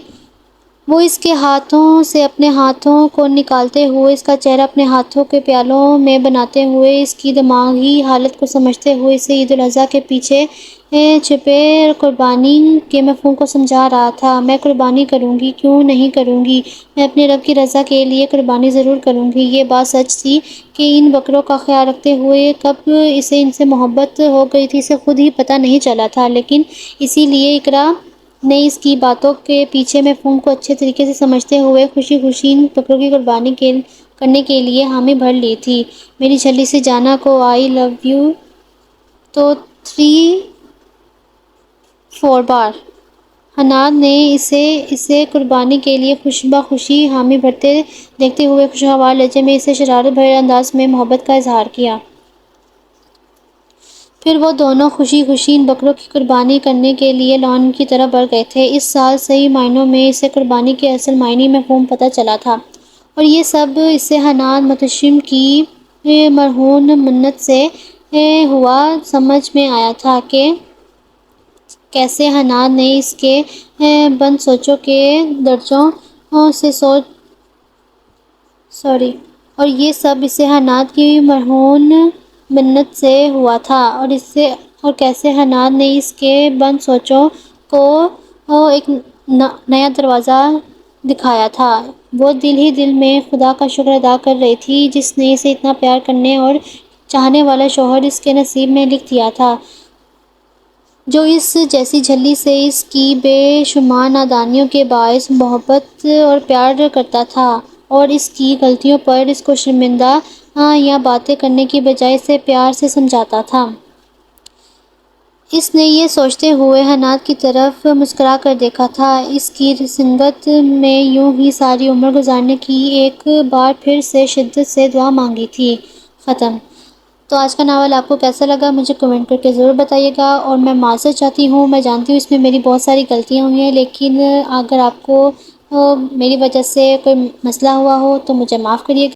وہ اس کے ہاتھوں سے اپنے ہاتھوں کو نکالتے ہوئے، اس کا چہرہ اپنے ہاتھوں کے پیالوں میں بناتے ہوئے، اس کی دماغی حالت کو سمجھتے ہوئے اسے عید الاضحیٰ کے پیچھے چھپے قربانی کے مفہوم کو سمجھا رہا تھا۔ میں قربانی کروں گی، کیوں نہیں کروں گی، میں اپنے رب کی رضا کے لیے قربانی ضرور کروں گی۔ یہ بات سچ تھی کہ ان بکروں کا خیال رکھتے ہوئے کب اسے ان سے محبت ہو گئی تھی، اسے خود ہی پتہ نہیں چلا تھا، لیکن اسی لیے اقرا نے اس کی باتوں کے پیچھے مفہوم کو اچھے طریقے سے سمجھتے ہوئے خوشی ان بکروں کی قربانی کرنے کے لیے حامی بھر لی تھی۔ میری جھلی سی جانا کو آئی لو یو تو 3-4 بار حناد نے اسے قربانی کے لیے خوشی حامی بھرتے دیکھتے ہوئے خوشگوار لہجے میں اسے شرارت بھرے انداز میں محبت کا اظہار کیا۔ پھر وہ دونوں خوشی ان بکروں کی قربانی کرنے کے لیے لان کی طرف بڑھ گئے تھے۔ اس سال صحیح معنوں میں اسے قربانی کے اصل معنی مفہوم پتہ چلا تھا، اور یہ سب اسے حناد متشم کی مرہون منت سے ہوا سمجھ میں آیا تھا کہ کیسے حنان نے اس کے بند سوچوں کے درجوں سے اور یہ سب اسے حنان کی مرہون منت سے ہوا تھا، اور کیسے حنان نے اس کے بند سوچوں کو ایک نیا دروازہ دکھایا تھا۔ وہ دل ہی دل میں خدا کا شکر ادا کر رہی تھی جس نے اسے اتنا پیار کرنے اور چاہنے والا شوہر اس کے نصیب میں لکھ دیا تھا، جو اس جیسی جھلی سے اس کی بے شمار نادانیوں کے باعث محبت اور پیار کرتا تھا، اور اس کی غلطیوں پر اس کو شرمندہ یا باتیں کرنے کی بجائے اسے پیار سے سمجھاتا تھا۔ اس نے یہ سوچتے ہوئے حنان کی طرف مسکرا کر دیکھا تھا، اس کی سنگت میں یوں ہی ساری عمر گزارنے کی ایک بار پھر سے شدت سے دعا مانگی تھی۔ ختم۔ تو آج کا ناول آپ کو کیسا لگا مجھے کمنٹ کر کے ضرور بتائیے گا، اور میں معذرت چاہتی ہوں، میں جانتی ہوں اس میں میری بہت ساری غلطیاں ہوئی ہیں، لیکن اگر آپ کو میری وجہ سے کوئی مسئلہ ہوا ہو تو مجھے معاف کریے گا۔